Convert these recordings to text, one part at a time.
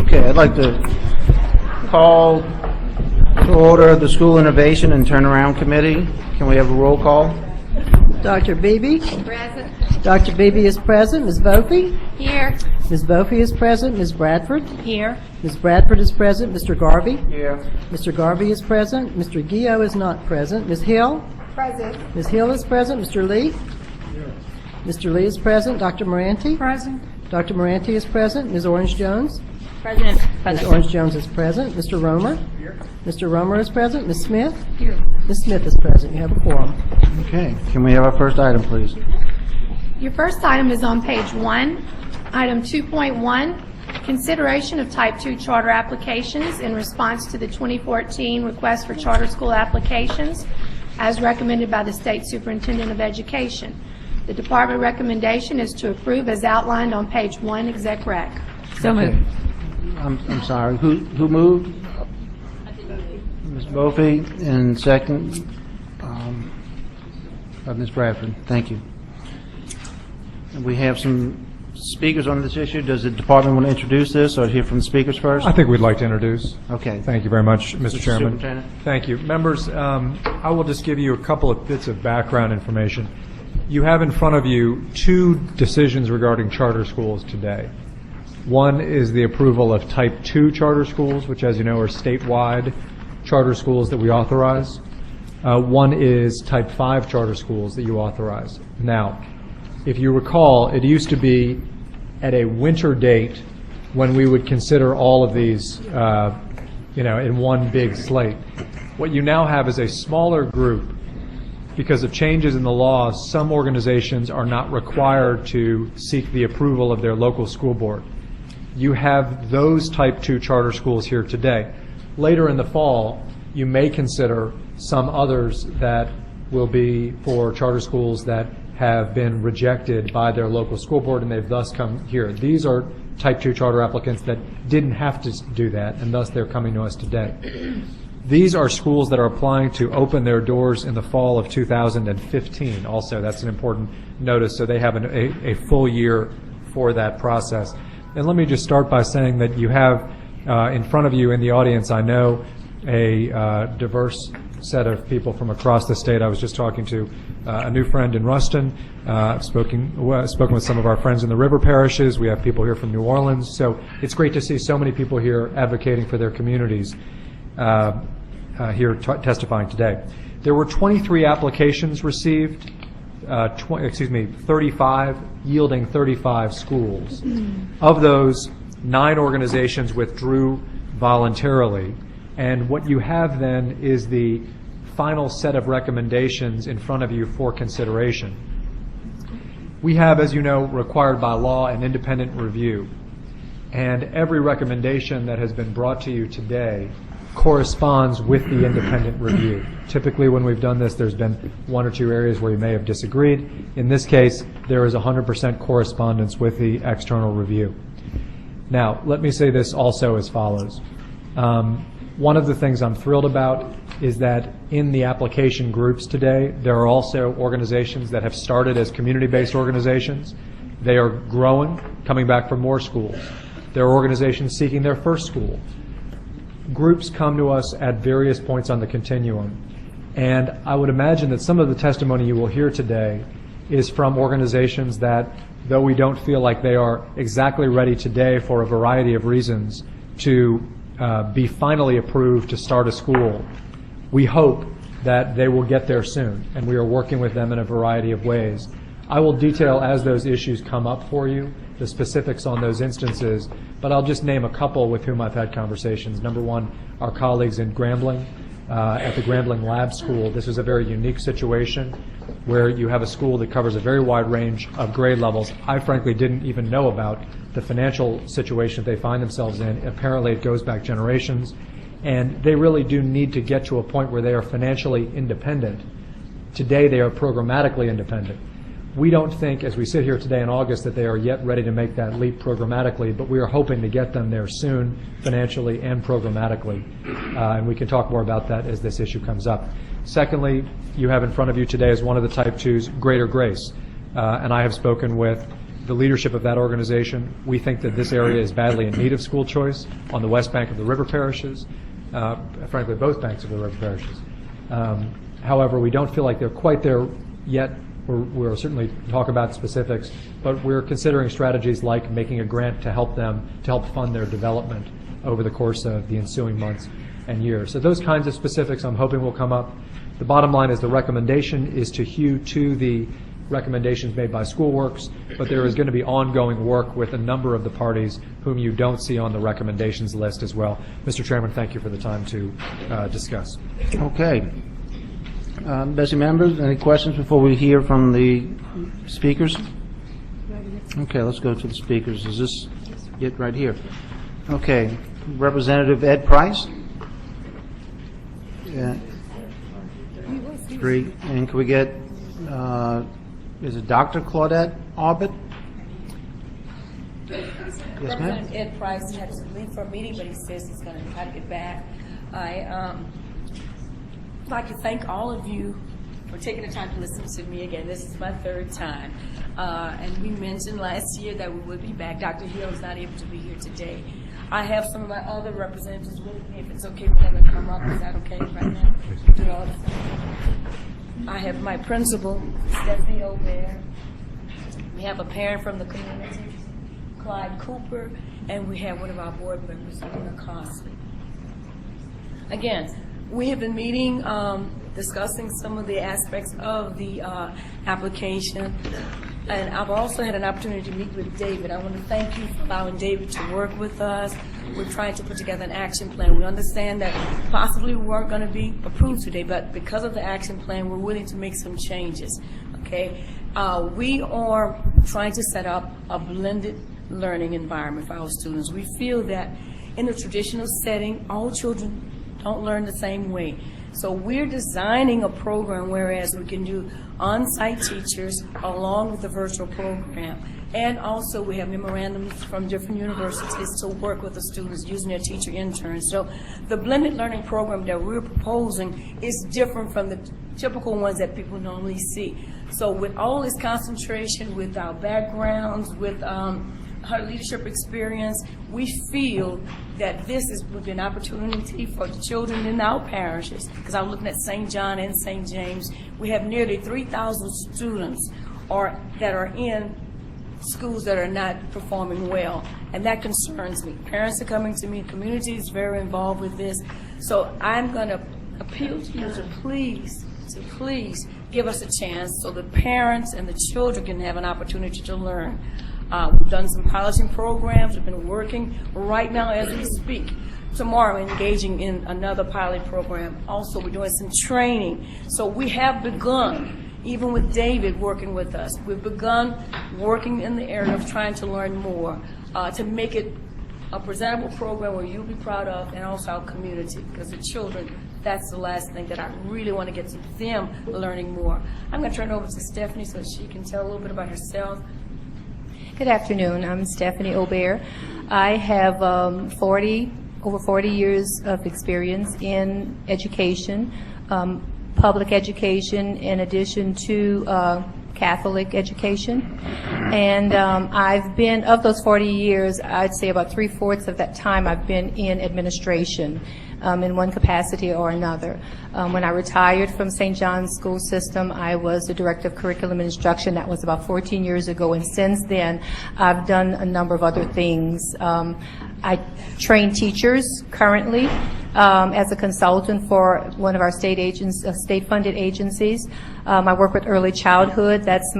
Okay, I'd like to call to order the School Innovation and Turnaround Committee. Can we have a roll call? Dr. Beebe? Present. Dr. Beebe is present. Ms. Bophy? Here. Ms. Bophy is present. Ms. Bradford? Here. Ms. Bradford is present. Mr. Garvey? Here. Mr. Garvey is present. Mr. Guillot is not present. Ms. Hill? Present. Ms. Hill is present. Mr. Lee? Mr. Lee is present. Dr. Moranti? Present. Dr. Moranti is present. Ms. Orange Jones? President. Ms. Orange Jones is present. Mr. Romer? Mr. Romer is present. Ms. Smith? Here. Ms. Smith is present. You have a quorum. Okay, can we have our first item, please? Your first item is on page 1. Item 2.1, consideration of Type 2 charter applications in response to the 2014 request for charter school applications as recommended by the State Superintendent of Education. The department recommendation is to approve as outlined on page 1, Exec Rec. So moved. I'm sorry, who moved? Ms. Bophy, and second, Ms. Bradford. Thank you. And we have some speakers on this issue. Does the department want to introduce this or hear from the speakers first? I think we'd like to introduce. Okay. Thank you very much, Mr. Chairman. Superintendent. Thank you. Members, I will just give you a couple of bits of background information. You have in front of you two decisions regarding charter schools today. One is the approval of Type 2 charter schools, which, as you know, are statewide charter schools that we authorize. One is Type 5 charter schools that you authorize. Now, if you recall, it used to be at a winter date when we would consider all of these, in one big slate. What you now have is a smaller group. Because of changes in the law, some organizations are not required to seek the approval of their local school board. You have those Type 2 charter schools here today. Later in the fall, you may consider some others that will be for charter schools that have been rejected by their local school board and they've thus come here. These are Type 2 charter applicants that didn't have to do that, and thus they're coming to us today. These are schools that are applying to open their doors in the fall of 2015 also. That's an important notice, so they have a full year for that process. And let me just start by saying that you have in front of you in the audience, I know, a diverse set of people from across the state. I was just talking to a new friend in Ruston. I've spoken with some of our friends in the river parishes. We have people here from New Orleans. So it's great to see so many people here advocating for their communities here testifying today. There were 23 applications received, 35, yielding 35 schools. Of those, 9 organizations withdrew voluntarily. And what you have then is the final set of recommendations in front of you for consideration. We have, as you know, required by law an independent review. And every recommendation that has been brought to you today corresponds with the independent review. Typically when we've done this, there's been 1 or 2 areas where you may have disagreed. In this case, there is 100% correspondence with the external review. Now, let me say this also as follows. One of the things I'm thrilled about is that in the application groups today, there are also organizations that have started as community-based organizations. They are growing, coming back from more schools. There are organizations seeking their first school. Groups come to us at various points on the continuum. And I would imagine that some of the testimony you will hear today is from organizations that, though we don't feel like they are exactly ready today for a variety of reasons to be finally approved to start a school, we hope that they will get there soon, and we are working with them in a variety of ways. I will detail as those issues come up for you the specifics on those instances, but I'll just name a couple with whom I've had conversations. Number one, our colleagues in Grambling, at the Grambling Lab School. This is a very unique situation where you have a school that covers a very wide range of grade levels. I frankly didn't even know about the financial situation they find themselves in. Apparently it goes back generations, and they really do need to get to a point where they are financially independent. Today they are programmatically independent. We don't think, as we sit here today in August, that they are yet ready to make that leap programmatically, but we are hoping to get them there soon, financially and programmatically. And we can talk more about that as this issue comes up. Secondly, you have in front of you today as one of the Type 2s, Greater Grace. And I have spoken with the leadership of that organization. We think that this area is badly in need of school choice on the west bank of the river parishes, frankly, both banks of the river parishes. However, we don't feel like they're quite there yet. We'll certainly talk about specifics, but we're considering strategies like making a grant to help them, to help fund their development over the course of the ensuing months and years. So those kinds of specifics I'm hoping will come up. The bottom line is the recommendation is to hew to the recommendations made by SchoolWorks, but there is going to be ongoing work with a number of the parties whom you don't see on the recommendations list as well. Mr. Chairman, thank you for the time to discuss. Okay. BESE members, any questions before we hear from the speakers? Okay, let's go to the speakers. Is this it right here? Okay. Representative Ed Price? Yeah. 3. And can we get, is it Dr. Claudette Arbit? Yes, ma'am. Representative Ed Price had to leave for a meeting, but he says he's going to try to get back. I'd like to thank all of you for taking the time to listen to me again. This is my 3rd time. And we mentioned last year that we would be back. Dr. Hill is not able to be here today. I have some of my other representatives with me. If it's okay for them to come up, is that okay right now? I have my principal, Stephanie O'Bear. We have a parent from the community, Clyde Cooper, and we have one of our board members, Luna Costley. Again, we have been meeting, discussing some of the aspects of the application, and I've also had an opportunity to meet with David. I want to thank you for allowing David to work with us. We're trying to put together an action plan. We understand that possibly we weren't going to be approved today, but because of the action plan, we're willing to make some changes, okay? We are trying to set up a blended learning environment for our students. We feel that in the traditional setting, all children don't learn the same way. So we're designing a program whereas we can do on-site teachers along with the virtual program. And also we have memorandums from different universities to work with the students using their teacher interns. So the blended learning program that we're proposing is different from the typical ones that people normally see. So with all this concentration, with our backgrounds, with her leadership experience, we feel that this would be an opportunity for the children in our parishes, because I'm looking at St. John and St. James. We have nearly 3,000 students that are in schools that are not performing well, and that concerns me. Parents are coming to me, community is very involved with this, so I'm going to appeal to you to please give us a chance so the parents and the children can have an opportunity to learn. We've done some piloting programs. We've been working right now as we speak. Tomorrow, we're engaging in another pilot program. Also, we're doing some training. So we have begun, even with David working with us, we've begun working in the area of trying to learn more, to make it a presentable program where you'll be proud of, and also our community, because the children, that's the last thing that I really want to get to them learning more. I'm going to turn it over to Stephanie so she can tell a little bit about herself. Good afternoon. I'm Stephanie O'Bear. I have over 40 years of experience in education, public education, in addition to Catholic education. And I've been, of those 40 years, I'd say about 3/4 of that time I've been in administration in one capacity or another. When I retired from St. John's school system, I was the director of curriculum and instruction. That was about 14 years ago, and since then I've done a number of other things. I train teachers currently as a consultant for one of our state-funded agencies. I work with early childhood. That's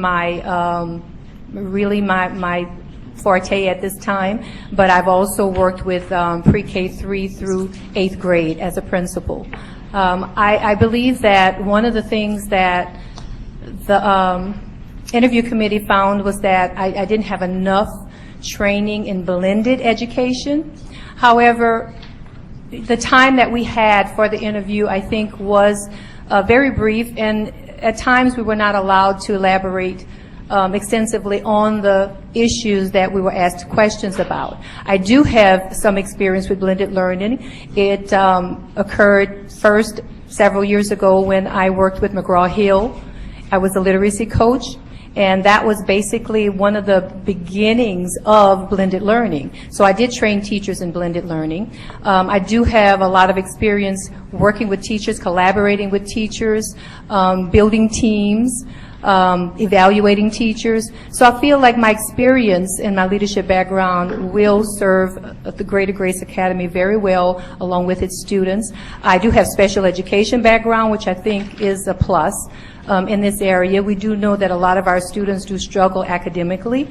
really my forte at this time, but I've also worked with pre-K 3 through 8th grade as a principal. I believe that one of the things that the interview committee found was that I didn't have enough training in blended education. However, the time that we had for the interview, I think, was very brief, and at times we were not allowed to elaborate extensively on the issues that we were asked questions about. I do have some experience with blended learning. It occurred first several years ago when I worked with McGraw-Hill. I was a literacy coach, And that was basically one of the beginnings of blended learning. So I did train teachers in blended learning. I do have a lot of experience working with teachers, collaborating with teachers, building teams, evaluating teachers. So I feel like my experience and my leadership background will serve the Greater Grace Academy very well along with its students. I do have special education background, which I think is a plus in this area. We do know that a lot of our students do struggle academically.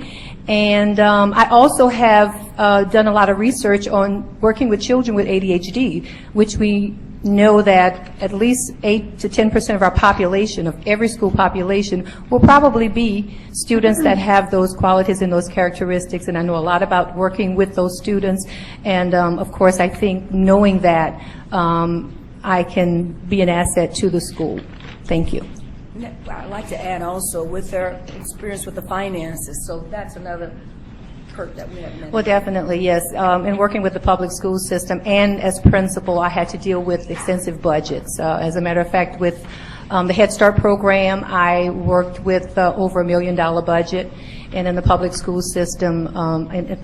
And I also have done a lot of research on working with children with ADHD, which we know that at least 8 to 10% of our population, of every school population, will probably be students that have those qualities and those characteristics. And I know a lot about working with those students. And of course, I think knowing that I can be an asset to the school. Thank you. I'd like to add also with their experience with the finances, so that's another perk that we have mentioned. Well, definitely, yes. In working with the public school system and as principal, I had to deal with extensive budgets. As a matter of fact, with the Head Start program, I worked with over $1 million budget, and in the public school system, I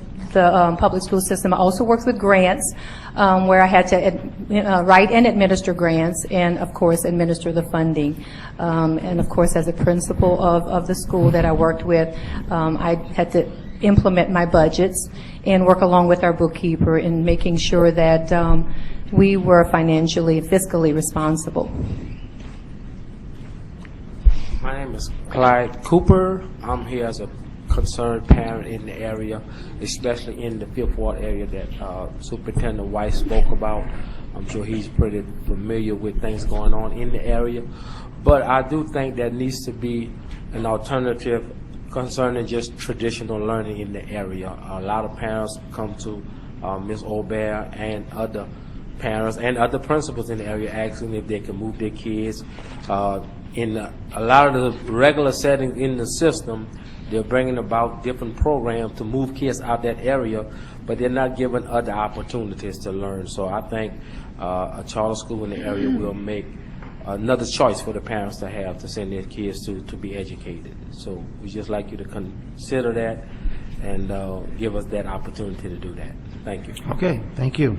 also worked with grants, where I had to write and administer grants, and of course administer the funding. And of course, as a principal of the school that I worked with, I had to implement my budgets and work along with our bookkeeper in making sure that we were financially, fiscally responsible. My name is Clyde Cooper. I'm here as a concerned parent in the area, especially in the Fifth Ward area that Superintendent White spoke about. I'm sure he's pretty familiar with things going on in the area. But I do think there needs to be an alternative concerning just traditional learning in the area. A lot of parents come to Ms. Aubert and other parents and other principals in the area asking if they can move their kids. In a lot of the regular settings in the system, they're bringing about different programs to move kids out that area, but they're not giving other opportunities to learn. So I think a charter school in the area will make another choice for the parents to have to send their kids to be educated. So we just like you to consider that and give us that opportunity to do that. Thank you. Okay, thank you.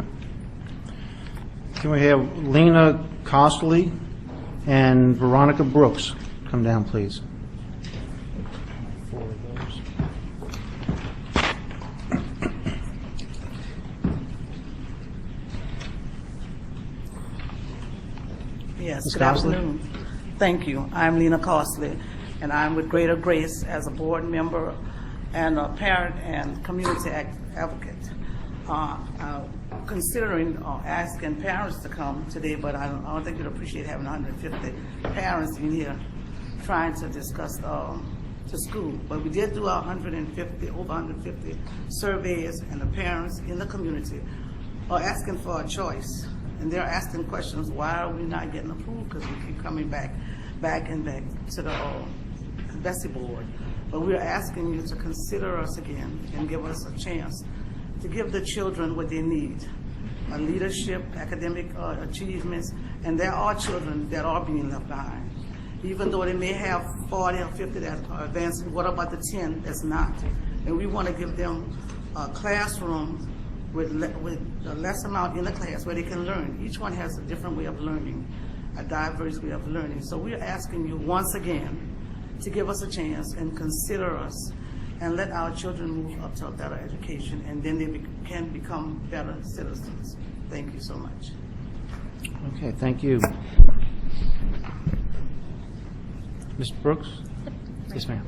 Can we have Lena Costley and Veronica Brooks come down, please? Yes, Ms. good Costley? afternoon. Thank you. I'm Lena Costley, and I'm with Greater Grace as a board member and a parent and community advocate. Considering asking parents to come today, but I don't think you'd appreciate having 150 parents in here trying to discuss to school. But we did do over 150 surveys, and the parents in the community are asking for a choice. And they're asking questions, why are we not getting approved? Because we keep coming back to the BESE board. But we're asking you to consider us again and give us a chance to give the children what they need. Leadership, academic achievements, and there are children that are being left behind. Even though they may have 40 or 50 that are advancing, what about the 10 that's not? And we want to give them a classroom with a less amount in the class where they can learn. Each one has a different way of learning, a diverse way of learning. So we're asking you once again to give us a chance and consider us and let our children move up to a better education, and then they can become better citizens. Thank you so much. Okay, thank you. Ms. Brooks? Yes, ma'am.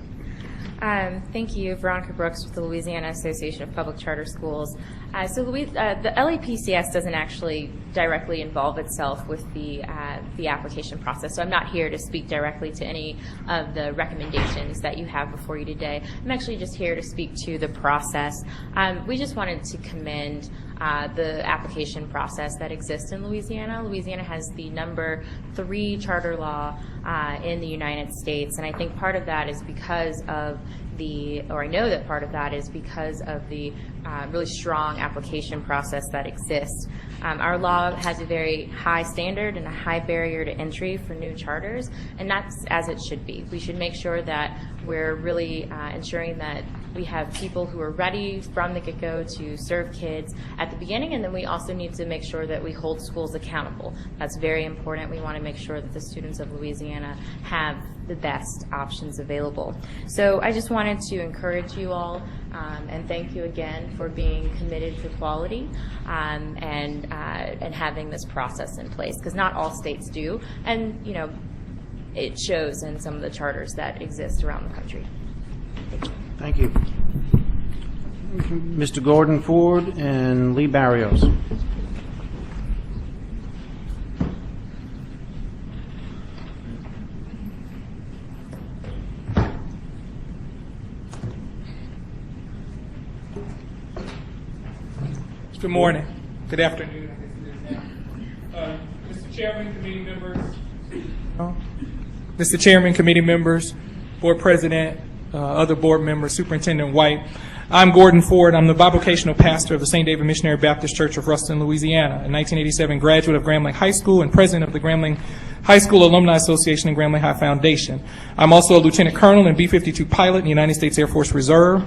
Thank you, Veronica Brooks with the Louisiana Association of Public Charter Schools. The LAPCS doesn't actually directly involve itself with the application process, so I'm not here to speak directly to any of the recommendations that you have before you today. I'm actually just here to speak to the process. We just wanted to commend the application process that exists in Louisiana. Louisiana has the number 3 charter law in the United States, and I think part of that is because of I know that part of that is because of the really strong application process that exists. Our law has a very high standard and a high barrier to entry for new charters, and that's as it should be. We should make sure that we're really ensuring that we have people who are ready from the get-go to serve kids at the beginning, and then we also need to make sure that we hold schools accountable. That's very important. We want to make sure that the students of Louisiana have the best options available. So I just wanted to encourage you all and thank you again for being committed to quality and having this process in place, because not all states do, and you know, it shows in some of the charters that exist around the country. Thank you. Thank you. Mr. Gordon Ford and Lee Barrios. Good morning. Good afternoon. Mr. Chairman, committee members. Mr. Chairman, committee members, board president, other board members, Superintendent White. I'm Gordon Ford. I'm the bivocational pastor of the St. David Missionary Baptist Church of Ruston, Louisiana, a 1987 graduate of Grambling High School and president of the Grambling High School Alumni Association and Grambling High Foundation. I'm also a lieutenant colonel and B-52 pilot in the United States Air Force Reserve.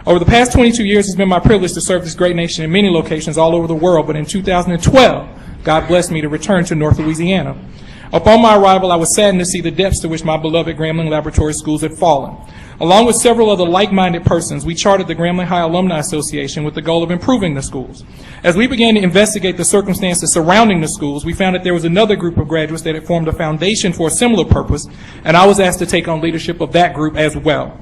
Over the past 22 years, it's been my privilege to serve this great nation in many locations all over the world, but in 2012, God blessed me to return to North Louisiana. Upon my arrival, I was saddened to see the depths to which my beloved Grambling Laboratory Schools had fallen. Along with several other like-minded persons, we chartered the Grambling High Alumni Association with the goal of improving the schools. As we began to investigate the circumstances surrounding the schools, we found that there was another group of graduates that had formed a foundation for a similar purpose, and I was asked to take on leadership of that group as well.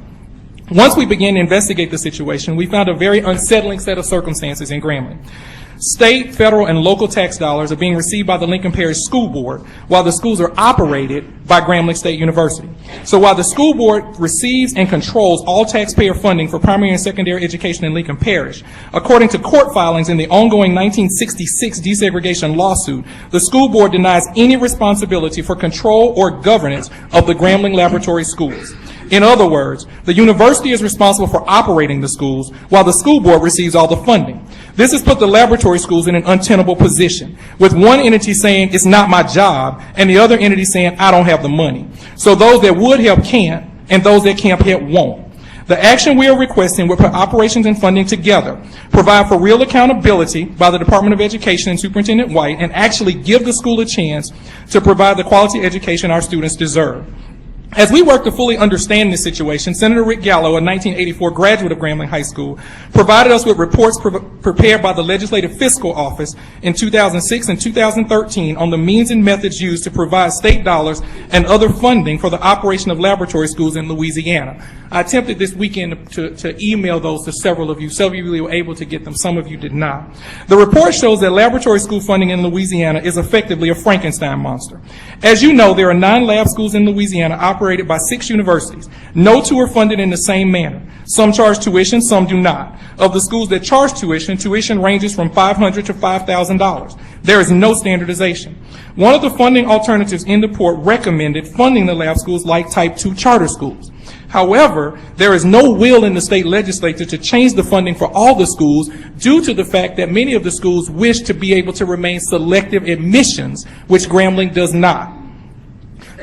Once we began to investigate the situation, we found a very unsettling set of circumstances in Grambling. State, federal, and local tax dollars are being received by the Lincoln Parish School Board, while the schools are operated by Grambling State University. So while the school board receives and controls all taxpayer funding for primary and secondary education in Lincoln Parish, according to court filings in the ongoing 1966 desegregation lawsuit, the school board denies any responsibility for control or governance of the Grambling Laboratory Schools. In other words, the university is responsible for operating the schools, while the school board receives all the funding. This has put the laboratory schools in an untenable position, with one entity saying it's not my job, and the other entity saying I don't have the money. So those that would help can't, and those that can't help won't. The action we are requesting will put operations and funding together, provide for real accountability by the Department of Education and Superintendent White, and actually give the school a chance to provide the quality education our students deserve. As we work to fully understand this situation, Senator Rick Gallo, a 1984 graduate of Grambling High School, provided us with reports prepared by the Legislative Fiscal Office in 2006 and 2013 on the means and methods used to provide state dollars and other funding for the operation of laboratory schools in Louisiana. I attempted this weekend to email those to several of you. Some of you were able to get them, some of you did not. The report shows that laboratory school funding in Louisiana is effectively a Frankenstein monster. As you know, there are 9 lab schools in Louisiana operated by 6 universities. No 2 are funded in the same manner. Some charge tuition, some do not. Of the schools that charge tuition, tuition ranges from $500 to $5,000. There is no standardization. One of the funding alternatives in the report recommended funding the lab schools like Type 2 charter schools. However, there is no will in the state legislature to change the funding for all the schools due to the fact that many of the schools wish to be able to remain selective admissions, which Grambling does not.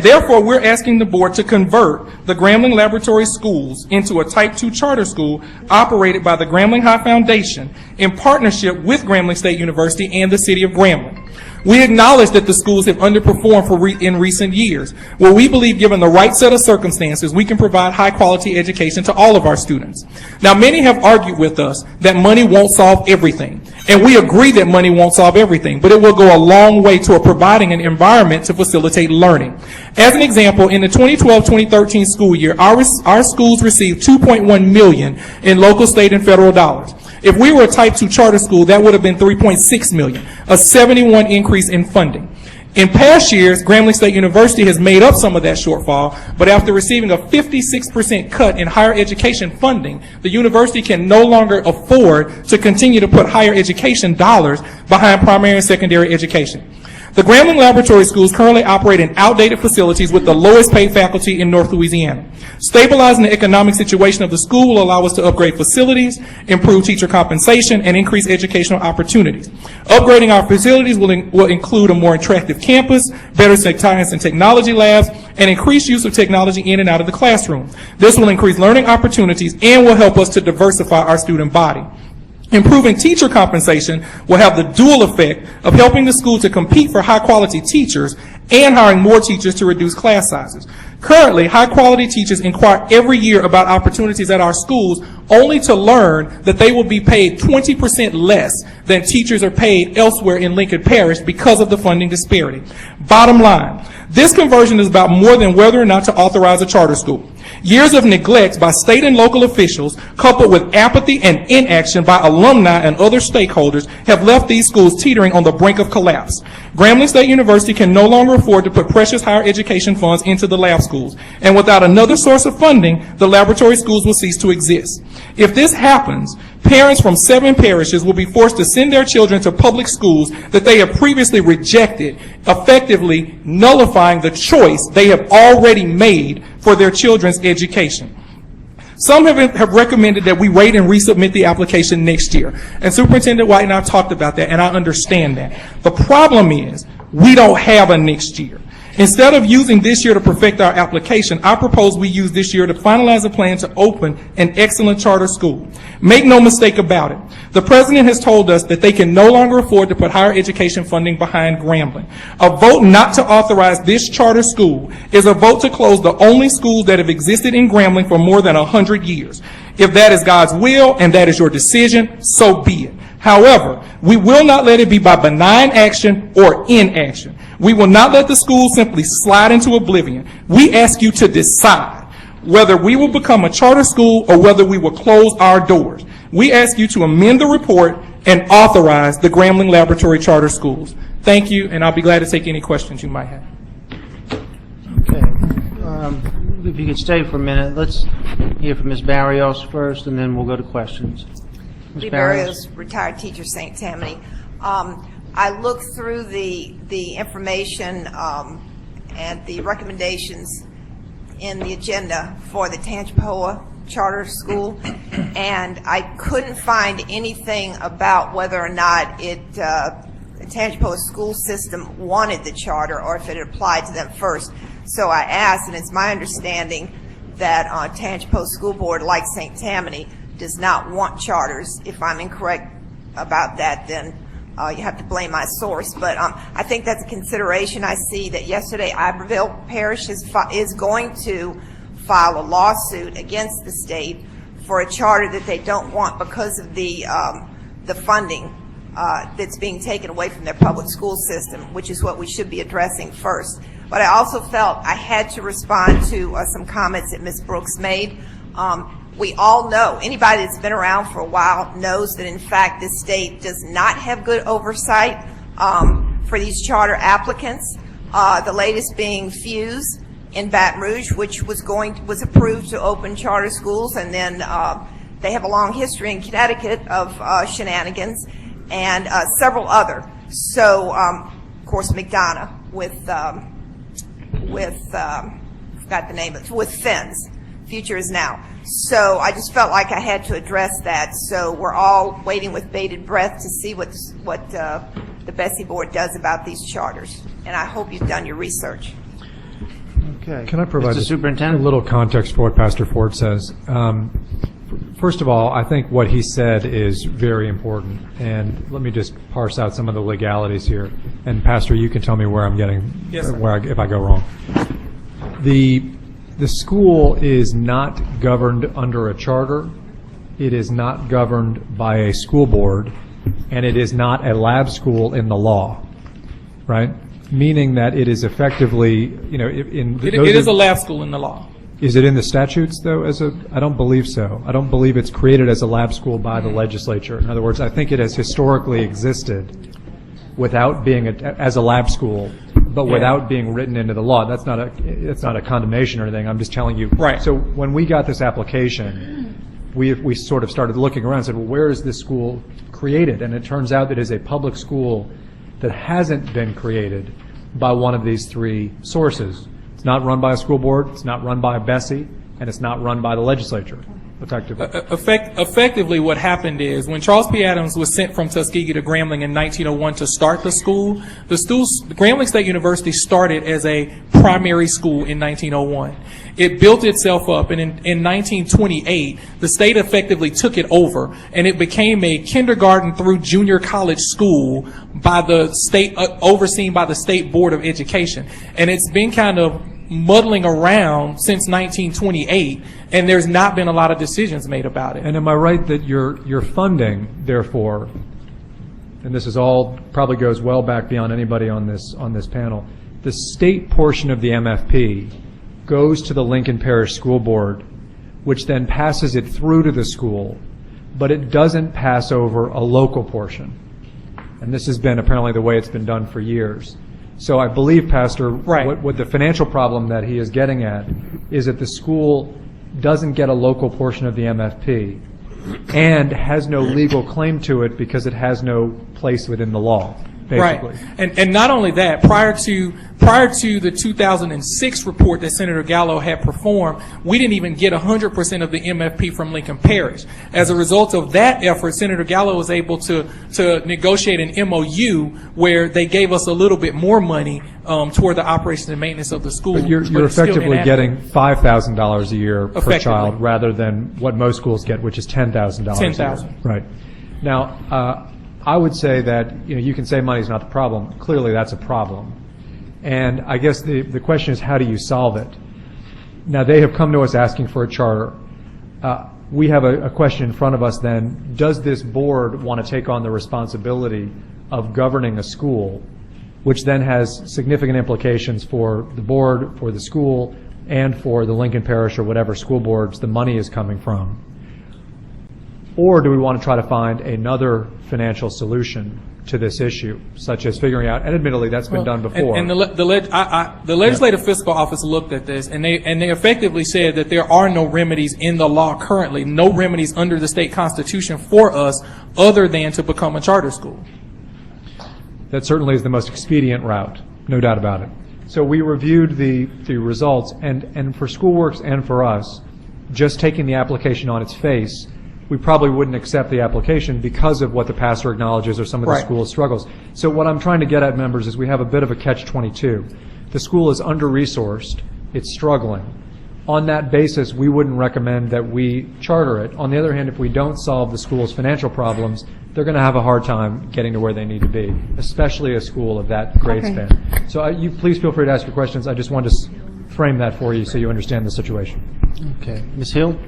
Therefore, we're asking the board to convert the Grambling Laboratory Schools into a Type 2 charter school operated by the Grambling High Foundation in partnership with Grambling State University and the city of Grambling. We acknowledge that the schools have underperformed in recent years. Well, we believe given the right set of circumstances, we can provide high quality education to all of our students. Now, many have argued with us that money won't solve everything. And we agree that money won't solve everything, but it will go a long way toward providing an environment to facilitate learning. As an example, in the 2012-2013 school year, our schools received $2.1 million in local, state, and federal dollars. If we were a Type 2 charter school, that would have been $3.6 million, a 71% increase in funding. In past years, Grambling State University has made up some of that shortfall, but after receiving a 56% cut in higher education funding, the university can no longer afford to continue to put higher education dollars behind primary and secondary education. The Grambling Laboratory Schools currently operate in outdated facilities with the lowest paid faculty in North Louisiana. Stabilizing the economic situation of the school will allow us to upgrade facilities, improve teacher compensation, and increase educational opportunities. Upgrading our facilities will include a more attractive campus, better science and technology labs, and increased use of technology in and out of the classroom. This will increase learning opportunities and will help us to diversify our student body. Improving teacher compensation will have the dual effect of helping the school to compete for high-quality teachers and hiring more teachers to reduce class sizes. Currently, high-quality teachers inquire every year about opportunities at our schools only to learn that they will be paid 20% less than teachers are paid elsewhere in Lincoln Parish because of the funding disparity. Bottom line, this conversion is about more than whether or not to authorize a charter school. Years of neglect by state and local officials, coupled with apathy and inaction by alumni and other stakeholders, have left these schools teetering on the brink of collapse. Grambling State University can no longer afford to put precious higher education funds into the lab schools, and without another source of funding, the laboratory schools will cease to exist. If this happens, parents from 7 parishes will be forced to send their children to public schools that they have previously rejected, effectively nullifying the choice they have already made for their children's education. Some have recommended that we wait and resubmit the application next year. And Superintendent White and I talked about that, and I understand that. The problem is we don't have a next year. Instead of using this year to perfect our application, I propose we use this year to finalize a plan to open an excellent charter school. Make no mistake about it. The President has told us that they can no longer afford to put higher education funding behind Grambling. A vote not to authorize this charter school is a vote to close the only schools that have existed in Grambling for more than 100 years. If that is God's will and that is your decision, so be it. However, we will not let it be by benign action or inaction. We will not let the school simply slide into oblivion. We ask you to decide whether we will become a charter school or whether we will close our doors. We ask you to amend the report and authorize the Grambling Laboratory Charter Schools. Thank you, and I'll be glad to take any questions you might have. Okay. If you could stay for a minute, let's hear from Ms. Barrios first, and then we'll go to questions. Ms. Barrios, retired teacher, St. Tammany. I looked through the information and the recommendations in the agenda for the Tangipahoa Charter School, and I couldn't find anything about whether or not the Tangipahoa school system wanted the charter or if it applied to them first. So I asked, and it's my understanding that Tangipahoa School Board, like St. Tammany, does not want charters. If I'm incorrect about that, then you have to blame my source. But I think that's a consideration. I see that yesterday Iberville Parish is going to file a lawsuit against the state for a charter that they don't want because of the funding that's being taken away from their public school system, which is what we should be addressing first. But I also felt I had to respond to some comments that Ms. Brooks made. We all know, anybody that's been around for a while knows that in fact this state does not have good oversight for these charter applicants. The latest being Fuse in Baton Rouge, which was approved to open charter schools, and then they have a long history in Connecticut of shenanigans, and several other. So, of course, McDonough forgot the name of it, with Fins. Future is now. So I just felt like I had to address that. So we're all waiting with bated breath to see what the BESE board does about these charters. And I hope you've done your research. Okay. Can I provide Mr. Superintendent? a little context for what Pastor Ford says? First of all, I think what he said is very important, and let me just parse out some of the legalities here. And Pastor, you can tell me where I'm getting, Yes, sir. if I go wrong. The school is not governed under a charter. It is not governed by a school board, and it is not a lab school in the law, right? Meaning that it is effectively, It is a lab school in the law. Is it in the statutes, though? I don't believe so. I don't believe it's created as a lab school by the legislature. In other words, I think it has historically existed without being as a lab school, but without being written into the law. That's not a condemnation or anything. I'm just telling you. Right. So when we got this application, we sort of started looking around and said, well, where is this school created? And it turns out that it is a public school that hasn't been created by one of these three sources. It's not run by a school board, it's not run by a BESE, and it's not run by the legislature, effectively. Effectively, what happened is when Charles P. Adams was sent from Tuskegee to Grambling in 1901 to start the school, Grambling State University started as a primary school in 1901. It built itself up, and in 1928, the state effectively took it over, and it became a kindergarten through junior college school by the state, overseen by the State Board of Education. And it's been kind of muddling around since 1928, and there's not been a lot of decisions made about it. And am I right that your funding, therefore, and this is all probably goes well back beyond anybody on this panel, the state portion of the MFP goes to the Lincoln Parish School Board, which then passes it through to the school, but it doesn't pass over a local portion. And this has been apparently the way it's been done for years. So I believe, Pastor, what the financial problem that he is getting at is that the school doesn't get a local portion of the MFP and has no legal claim to it because it has no place within the law, basically. Right. And not only that, prior to the 2006 report that Senator Gallo had performed, we didn't even get 100% of the MFP from Lincoln Parish. As a result of that effort, Senator Gallo was able to negotiate an MOU where they gave us a little bit more money toward the operations and maintenance of the school. But you're effectively getting $5,000 a year per child rather than what most schools get, which is $10,000 a year. $10,000. Right. Now, I would say that you can say money is not the problem. Clearly, that's a problem. And I guess the question is, how do you solve it? Now, they have come to us asking for a charter. We have a question in front of us then. Does this board want to take on the responsibility of governing a school, which then has significant implications for the board, for the school, and for the Lincoln Parish or whatever school boards the money is coming from? Or do we want to try to find another financial solution to this issue, such as figuring out, and admittedly that's been done before. And the Legislative Fiscal Office looked at this, and they effectively said that there are no remedies in the law currently, no remedies under the state constitution for us other than to become a charter school. That certainly is the most expedient route, no doubt about it. So we reviewed the results, and for SchoolWorks and for us, just taking the application on its face, we probably wouldn't accept the application because of what the pastor acknowledges or some of the school's struggles. So what I'm trying to get at, members, is we have a bit of a catch-22. The school is under-resourced. It's struggling. On that basis, we wouldn't recommend that we charter it. On the other hand, if we don't solve the school's financial problems, they're going to have a hard time getting to where they need to be, especially a school of that grade span. So you please feel free to ask your questions. I just wanted to frame that for you so you understand the situation. Okay. Ms. Hill?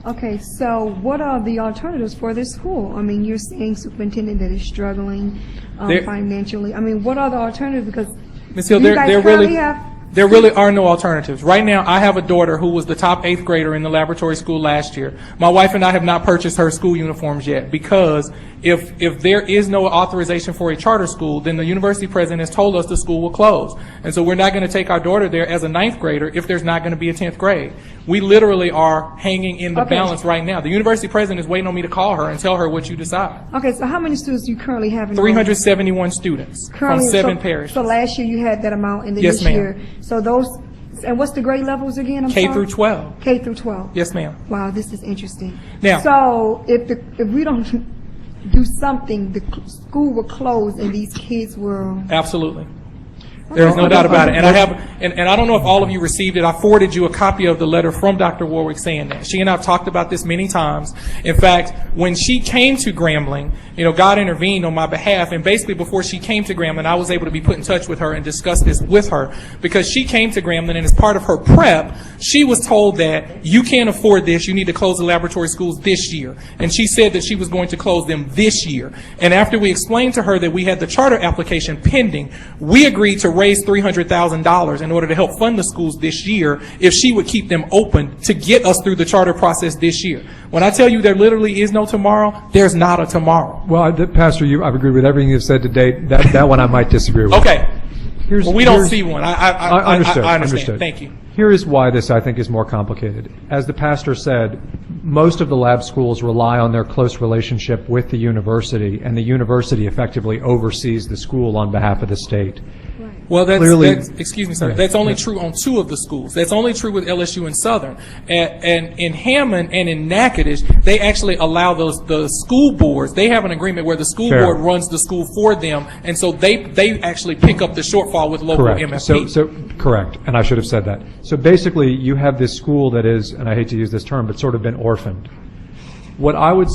Okay, so what are the alternatives for this school? I mean, you're saying, Superintendent, that is struggling financially. I mean, what are the alternatives? Because Ms. Hill, there really are no alternatives. Right now, I have a daughter who was the top 8th grader in the laboratory school last year. My wife and I have not purchased her school uniforms yet because if there is no authorization for a charter school, then the university president has told us the school will close. And so we're not going to take our daughter there as a 9th grader if there's not going to be a 10th grade. We literally are hanging in the balance right now. The university president is waiting on me to call her and tell her what you decide. Okay, so how many students do you currently have in 371 students from 7 parishes. So last year you had that amount, and then yes, this year. So those, and what's the grade levels again? K through 12. K through 12. Yes, ma'am. Wow, this is interesting. Now, so if we don't do something, the school will close and these kids will. Absolutely. There's no doubt about it. And I don't know if all of you received it. I forwarded you a copy of the letter from Dr. Warwick saying that. She and I have talked about this many times. In fact, when she came to Grambling, God intervened on my behalf. And basically before she came to Grambling, I was able to be put in touch with her and discuss this with her. Because she came to Grambling, and as part of her prep, she was told that you can't afford this. You need to close the laboratory schools this year. And she said that she was going to close them this year. And after we explained to her that we had the charter application pending, we agreed to raise $300,000 in order to help fund the schools this year if she would keep them open to get us through the charter process this year. When I tell you there literally is no tomorrow, there's not a tomorrow. Well, Pastor, I've agreed with everything you've said to date. That one I might disagree with. Okay. We don't see one. I understood. understand. Thank you. Here is why this, I think, is more complicated. As the pastor said, most of the lab schools rely on their close relationship with the university, and the university effectively oversees the school on behalf of the state. Well, Clearly- that's excuse me, sir. Yeah. That's only Yeah. true on 2 of the schools. That's only true with LSU and Southern. And in Hammond and in Natchitoches, they actually allow the school boards. They have an agreement where the school Fair. board runs the school for them, and so they actually pick up the shortfall with local Correct. MFP. So correct, and I should have said that. So basically, you have this school that is, and I hate to use this term, but sort of been orphaned. What I would,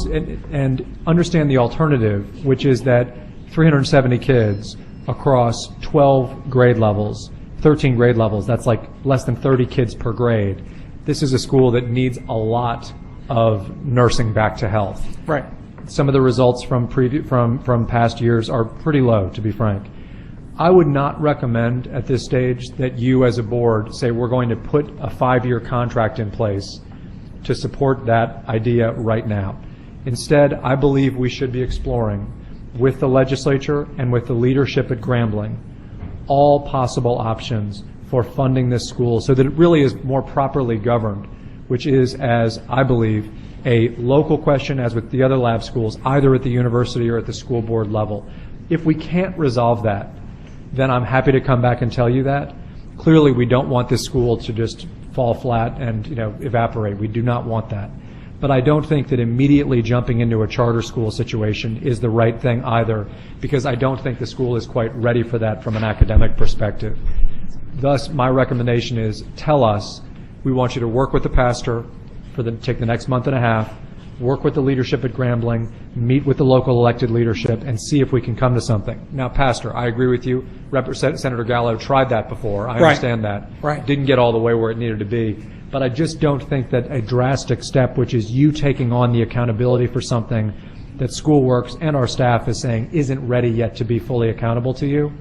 and understand the alternative, which is that 370 kids across 12 grade levels, 13 grade levels, that's like less than 30 kids per grade. This is a school that needs a lot of nursing back to health. Right. Some of the results from past years are pretty low, to be frank. I would not recommend at this stage that you as a board say we're going to put a 5-year contract in place to support that idea right now. Instead, I believe we should be exploring with the legislature and with the leadership at Grambling all possible options for funding this school so that it really is more properly governed, which is, as I believe, a local question, as with the other lab schools, either at the university or at the school board level. If we can't resolve that, then I'm happy to come back and tell you that. Clearly, we don't want this school to just fall flat and evaporate. We do not want that. But I don't think that immediately jumping into a charter school situation is the right thing either, because I don't think the school is quite ready for that from an academic perspective. Thus, my recommendation is tell us, we want you to work with the pastor take the next month and a half, work with the leadership at Grambling, meet with the local elected leadership, and see if we can come to something. Now, Pastor, I agree with you. Senator Gallo tried that before. I understand that. Right. Didn't get all the way where it needed to be. But I just don't think that a drastic step, which is you taking on the accountability for something that SchoolWorks and our staff is saying isn't ready yet to be fully accountable to you,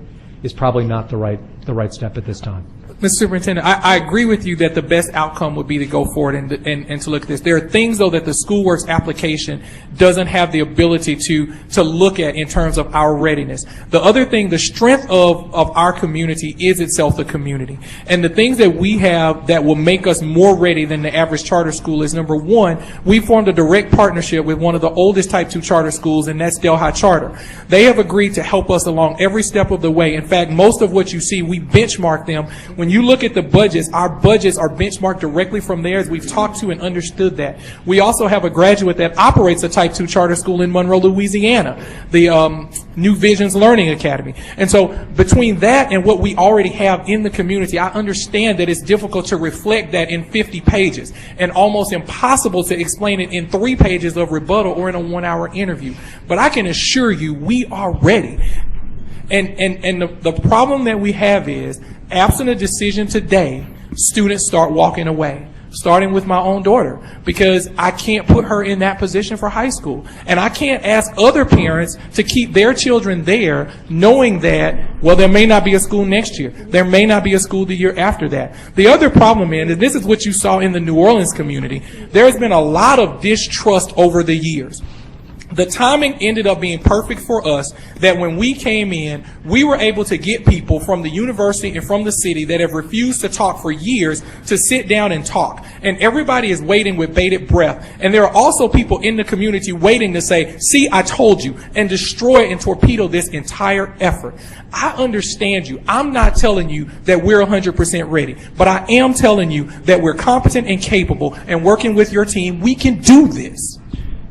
is probably not the right step at this time. Mr. Superintendent, I agree with you that the best outcome would be to go forward and to look at this. There are things, though, that the SchoolWorks application doesn't have the ability to look at in terms of our readiness. The other thing, the strength of our community is itself the community. And the things that we have that will make us more ready than the average charter school is, number one, we formed a direct partnership with one of the oldest Type 2 charter schools, and that's Delhi Charter. They have agreed to help us along every step of the way. In fact, most of what you see, we benchmark them. When you look at the budgets, our budgets are benchmarked directly from theirs. We've talked to and understood that. We also have a graduate that operates a Type 2 charter school in Monroe, Louisiana, the New Visions Learning Academy. And so between that and what we already have in the community, I understand that it's difficult to reflect that in 50 pages and almost impossible to explain it in 3 pages of rebuttal or in a 1-hour interview. But I can assure you we are ready. And the problem that we have is, absent a decision today, students start walking away, starting with my own daughter, because I can't put her in that position for high school. And I can't ask other parents to keep their children there knowing that, well, there may not be a school next year. There may not be a school the year after that. The other problem is, and this is what you saw in the New Orleans community, there's been a lot of distrust over the years. The timing ended up being perfect for us, that when we came in, we were able to get people from the university and from the city that have refused to talk for years to sit down and talk. And everybody is waiting with bated breath. And there are also people in the community waiting to say, see, I told you, and destroy and torpedo this entire effort. I understand you. I'm not telling you that we're 100% ready, but I am telling you that we're competent and capable, and working with your team, we can do this.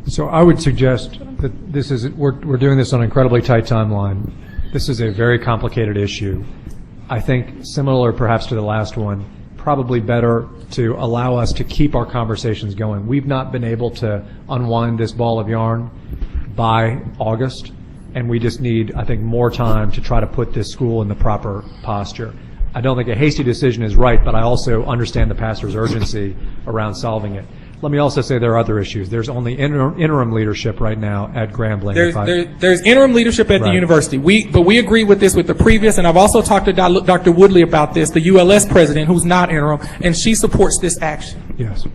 So I would suggest that we're doing this on an incredibly tight timeline. This is a very complicated issue. I think similar perhaps to the last one, probably better to allow us to keep our conversations going. We've not been able to unwind this ball of yarn by August, and we just need, I think, more time to try to put this school in the proper posture. I don't think a hasty decision is right, but I also understand the pastor's urgency around solving it. Let me also say there are other issues. There's only interim leadership right now at Grambling. There's interim leadership at the university. But we agree with this with the previous, and I've also talked to Dr. Woodley about this, the ULS president, who's not interim, and she supports this action. Yes.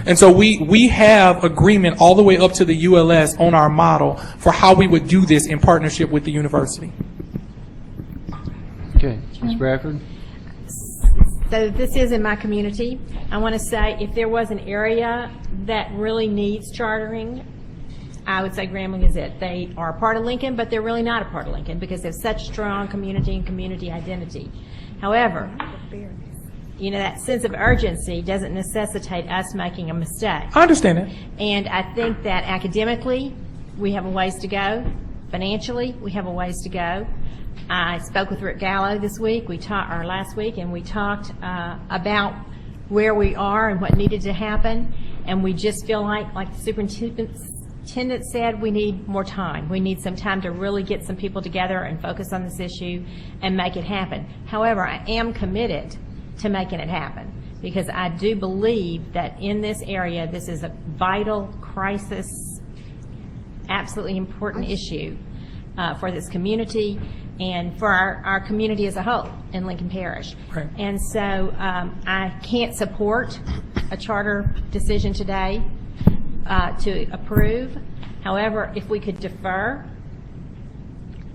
And so we have agreement all the way up to the ULS on our model for how we would do this in partnership with the university. Okay. Ms. Bradford? So this is in my community. I want to say if there was an area that really needs chartering, I would say Grambling is it. They are a part of Lincoln, but they're really not a part of Lincoln because they have such strong community and community identity. However, you know, that sense of urgency doesn't necessitate us making a mistake. I understand that. And I think that academically, we have a ways to go. Financially, we have a ways to go. I spoke with Rick Gallo this week, last week, and we talked about where we are and what needed to happen. And we just feel like the superintendent said, we need more time. We need some time to really get some people together and focus on this issue and make it happen. However, I am committed to making it happen because I do believe that in this area, this is a vital crisis, absolutely important issue for this community and for our community as a whole in Lincoln Parish. Right. And so I can't support a charter decision today to approve. However, if we could defer,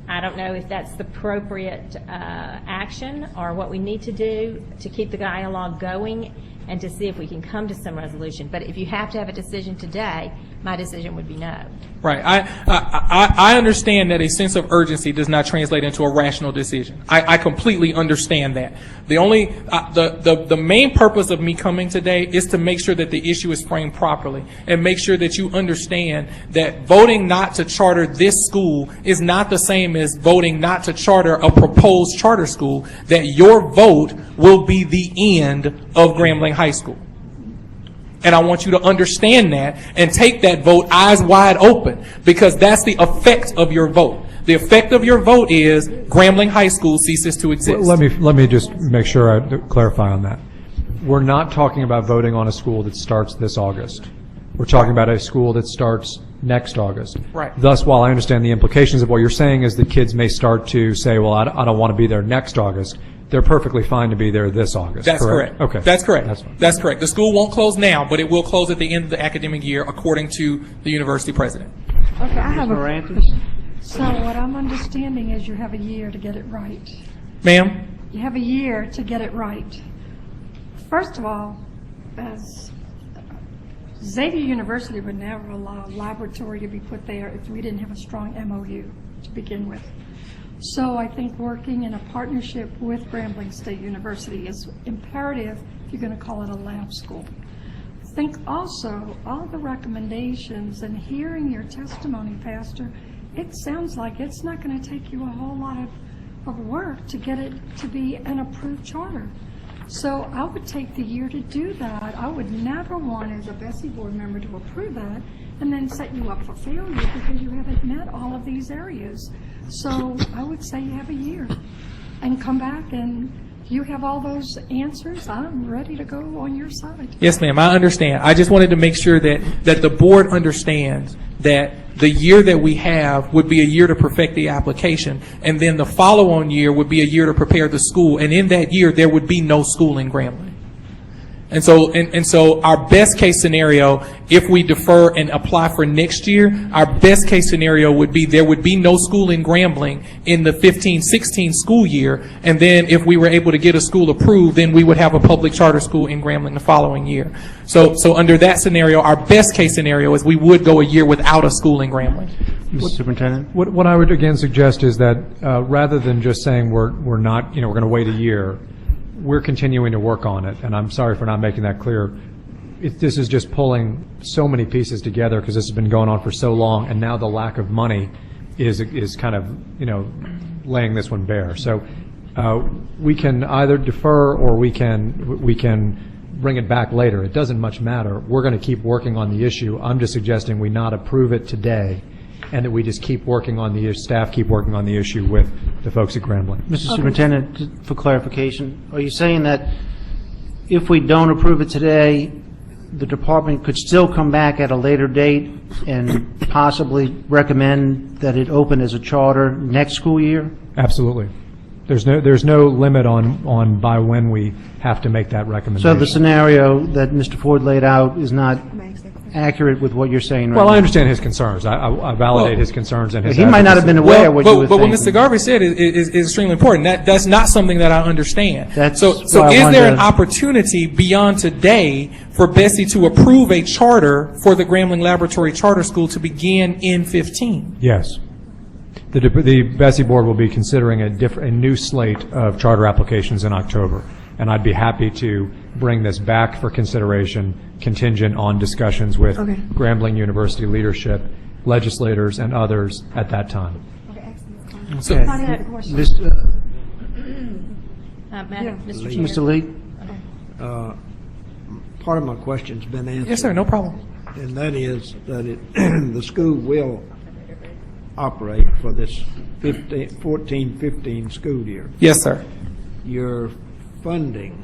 I don't know if that's the appropriate action or what we need to do to keep the dialogue going and to see if we can come to some resolution. But if you have to have a decision today, my decision would be no. Right. I understand that a sense of urgency does not translate into a rational decision. I completely understand that. The main purpose of me coming today is to make sure that the issue is framed properly and make sure that you understand that voting not to charter this school is not the same as voting not to charter a proposed charter school, that your vote will be the end of Grambling High School. And I want you to understand that and take that vote eyes wide open because that's the effect of your vote. The effect of your vote is Grambling High School ceases to exist. Let me just make sure I clarify on that. We're not talking about voting on a school that starts this August. We're talking about a school that starts next August. Right. Thus, while I understand the implications of what you're saying is that kids may start to say, well, I don't want to be there next August, they're perfectly fine to be there this August. That's correct. Okay. That's correct. That's That's correct. The school won't close now, but it will close at the end of the academic year, according to the university president. Okay, I have Morantis? So what I'm understanding is you have a year to get it right. Ma'am? You have a year to get it right. First of all, as Xavier University would never allow a laboratory to be put there if we didn't have a strong MOU to begin with. So I think working in a partnership with Grambling State University is imperative if you're going to call it a lab school. I think also all the recommendations and hearing your testimony, Pastor, it sounds like it's not going to take you a whole lot of work to get it to be an approved charter. So I would take the year to do that. I would never want, as a BESE board member, to approve that and then set you up for failure because you haven't met all of these areas. So I would say you have a year and come back and you have all those answers. I'm ready to go on your side. Yes, ma'am. I understand. I just wanted to make sure that the board understands that the year that we have would be a year to perfect the application, and then the follow-on year would be a year to prepare the school, and in that year there would be no school in Grambling. And so our best case scenario, if we defer and apply for next year, our best case scenario would be there would be no school in Grambling in the 15-16 school year, and then if we were able to get a school approved, then we would have a public charter school in Grambling the following year. So under that scenario, our best case scenario is we would go a year without a school in Grambling. Mr. Superintendent? What I would again suggest is that rather than just saying we're not, we're going to wait a year, we're continuing to work on it, and I'm sorry for not making that clear. This is just pulling so many pieces together because this has been going on for so long, and now the lack of money is kind of, laying this one bare. So we can either defer or we can bring it back later. It doesn't much matter. We're going to keep working on the issue. I'm just suggesting we not approve it today, and that we just keep working on the staff keep working on the issue with the folks at Grambling. Mr. Superintendent, for clarification, are you saying that if we don't approve it today, the department could still come back at a later date and possibly recommend that it open as a charter next school year? Absolutely. There's no limit on by when we have to make that recommendation. So the scenario that Mr. Ford laid out is not accurate with what you're saying right now? Well, I understand his concerns. I validate his concerns and his He might not have been aware of what you were But what thinking. Mr. Garvey said is extremely important. That's not something that I understand. So why I is wanted there an to- opportunity beyond today for BESE to approve a charter for the Grambling Laboratory Charter School to begin in 15? Yes. The BESE board will be considering a new slate of charter applications in October, and I'd be happy to bring this back for consideration contingent on discussions with Grambling University leadership, legislators, and others at that time. So, Yeah. Mr. Lee? Part of my question's been answered. yes, sir, no problem. And that is that the school will operate for this 14-15 school year. Yes, sir. Your funding,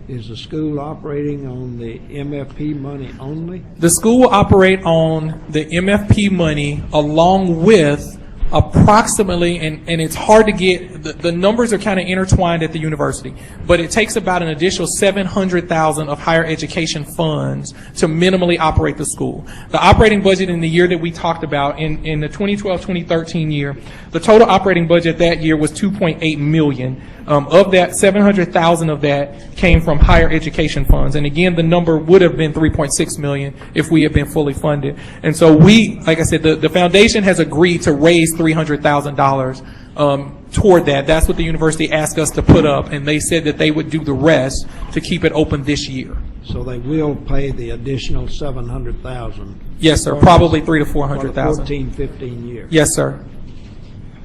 is the school operating on the MFP money only? The school will operate on the MFP money along with approximately, and it's hard to get, the numbers are kind of intertwined at the university, but it takes about an additional $700,000 of higher education funds to minimally operate the school. The operating budget in the year that we talked about, in the 2012-2013 year, the total operating budget that year was $2.8 million. Of that, $700,000 of that came from higher education funds. And again, the number would have been $3.6 million if we had been fully funded. And so we, like I said, the foundation has agreed to raise $300,000 toward that. That's what the university asked us to put up, and they said that they would do the rest to keep it open this year. So they will pay the additional $700,000? Yes, sir. Probably $300,000 to $400,000. 14-15 year? Yes, sir.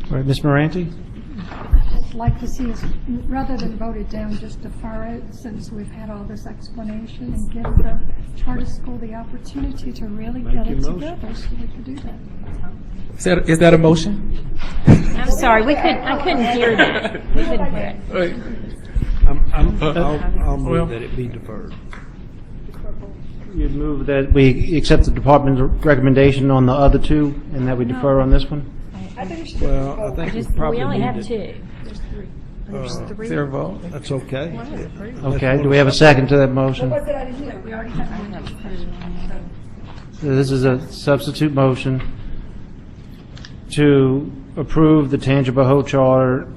All right, Ms. Moranti? I'd like to see us, rather than vote it down, just defer it, since we've had all this explanation, and give the charter school the opportunity to really get it together, so we can do that. Is that a motion? I'm sorry, I couldn't hear that. We couldn't hear it. I'll move that it be deferred. You'd move that we accept the department's recommendation on the other two, and that we defer on this one? Well, I think we probably We only need have to- two. There's three. Is there a vote? That's okay. Okay, do we have a second to that motion? We already have one. So this is a substitute motion to approve the Tangible Ho Charter,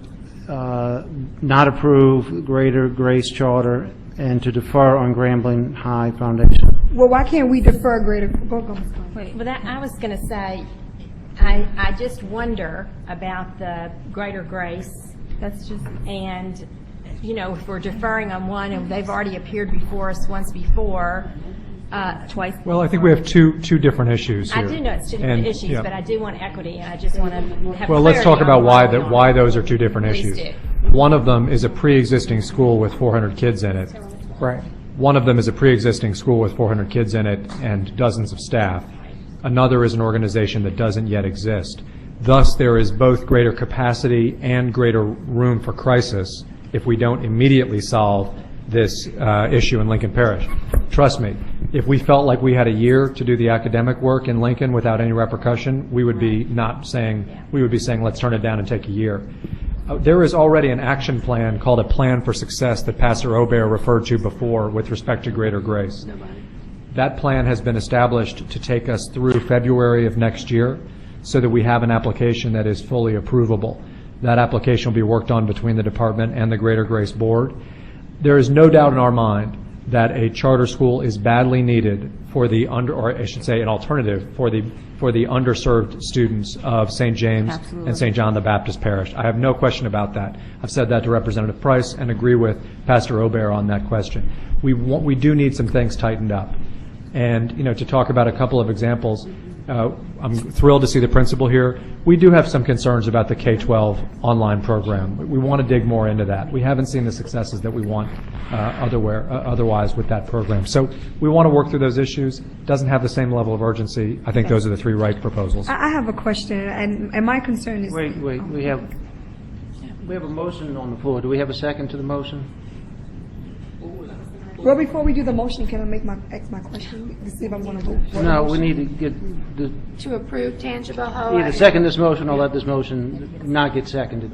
not approve Greater Grace Charter, and to defer on Grambling High Foundation. Well, why can't we defer greater, go. Well, that, I was going to say, I just wonder about the Greater Grace. That's just, and, you know, if we're deferring on one, and they've already appeared before us once before, twice. Well, I think we have two different issues I here. do know it's two different And, issues, yeah. but I do want equity, and I just want to have Well, let's talk clarity about on why those are two different Please issues. do. One of them is a pre-existing school with 400 kids in it. Right. One of them is a pre-existing school with 400 kids in it and dozens of staff. Another is an organization that doesn't yet exist. Thus, there is both greater capacity and greater room for crisis if we don't immediately solve this issue in Lincoln Parish. Trust me, if we felt like we had a year to do the academic work in Lincoln without any repercussion, we would be saying, let's turn it down and take a year. There is already an action plan called a Plan for Success that Pastor Obear referred to before with respect to Greater Grace. That plan has been established to take us through February of next year so that we have an application that is fully approvable. That application will be worked on between the department and the Greater Grace Board. There is no doubt in our mind that a charter school is badly needed for the or I should say an alternative for the underserved students of St. James and St. John the Baptist Parish. I have no question about that. I've said that to Representative Price and agree with Pastor Obear on that question. We do need some things tightened up. And, you know, to talk about a couple of examples, I'm thrilled to see the principal here. We do have some concerns about the K-12 online program. We want to dig more into that. We haven't seen the successes that we want otherwise with that program. So we want to work through those issues. Doesn't have the same level of urgency. I think those are the three right proposals. I have a question, and my concern is... Wait, we have a motion on the floor. Do we have a second to the motion? Well, before we do the motion, can I ask my question to see if I want to vote for the No, we motion? need to get the, To approve Tangipahoa. either second this motion or let this motion not get seconded.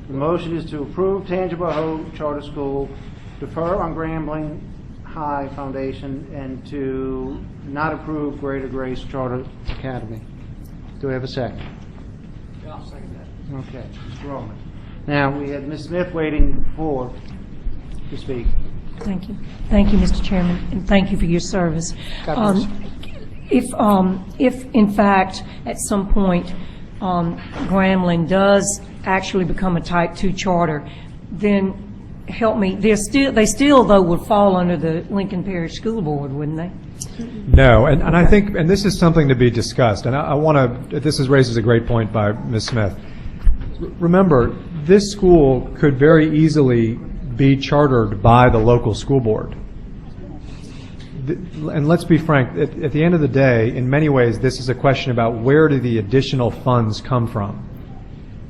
The motion is to approve Tangipahoa Charter School, defer on Grambling High Foundation, and to not approve Greater Grace Charter Academy. Do we have a second? Yeah, I'll second that. Okay, Mr. Roman. Now, we had Ms. Smith waiting to speak. Thank you. Thank you, Mr. Chairman, and thank you for your service. God bless. If in fact, at some point, Grambling does actually become a Type 2 charter, then help me, they still, though, would fall under the Lincoln Parish School Board, wouldn't they? No, and I think, and this is something to be discussed, and I want to, this raises a great point by Ms. Smith. Remember, this school could very easily be chartered by the local school board. And let's be frank, at the end of the day, in many ways, this is a question about where do the additional funds come from.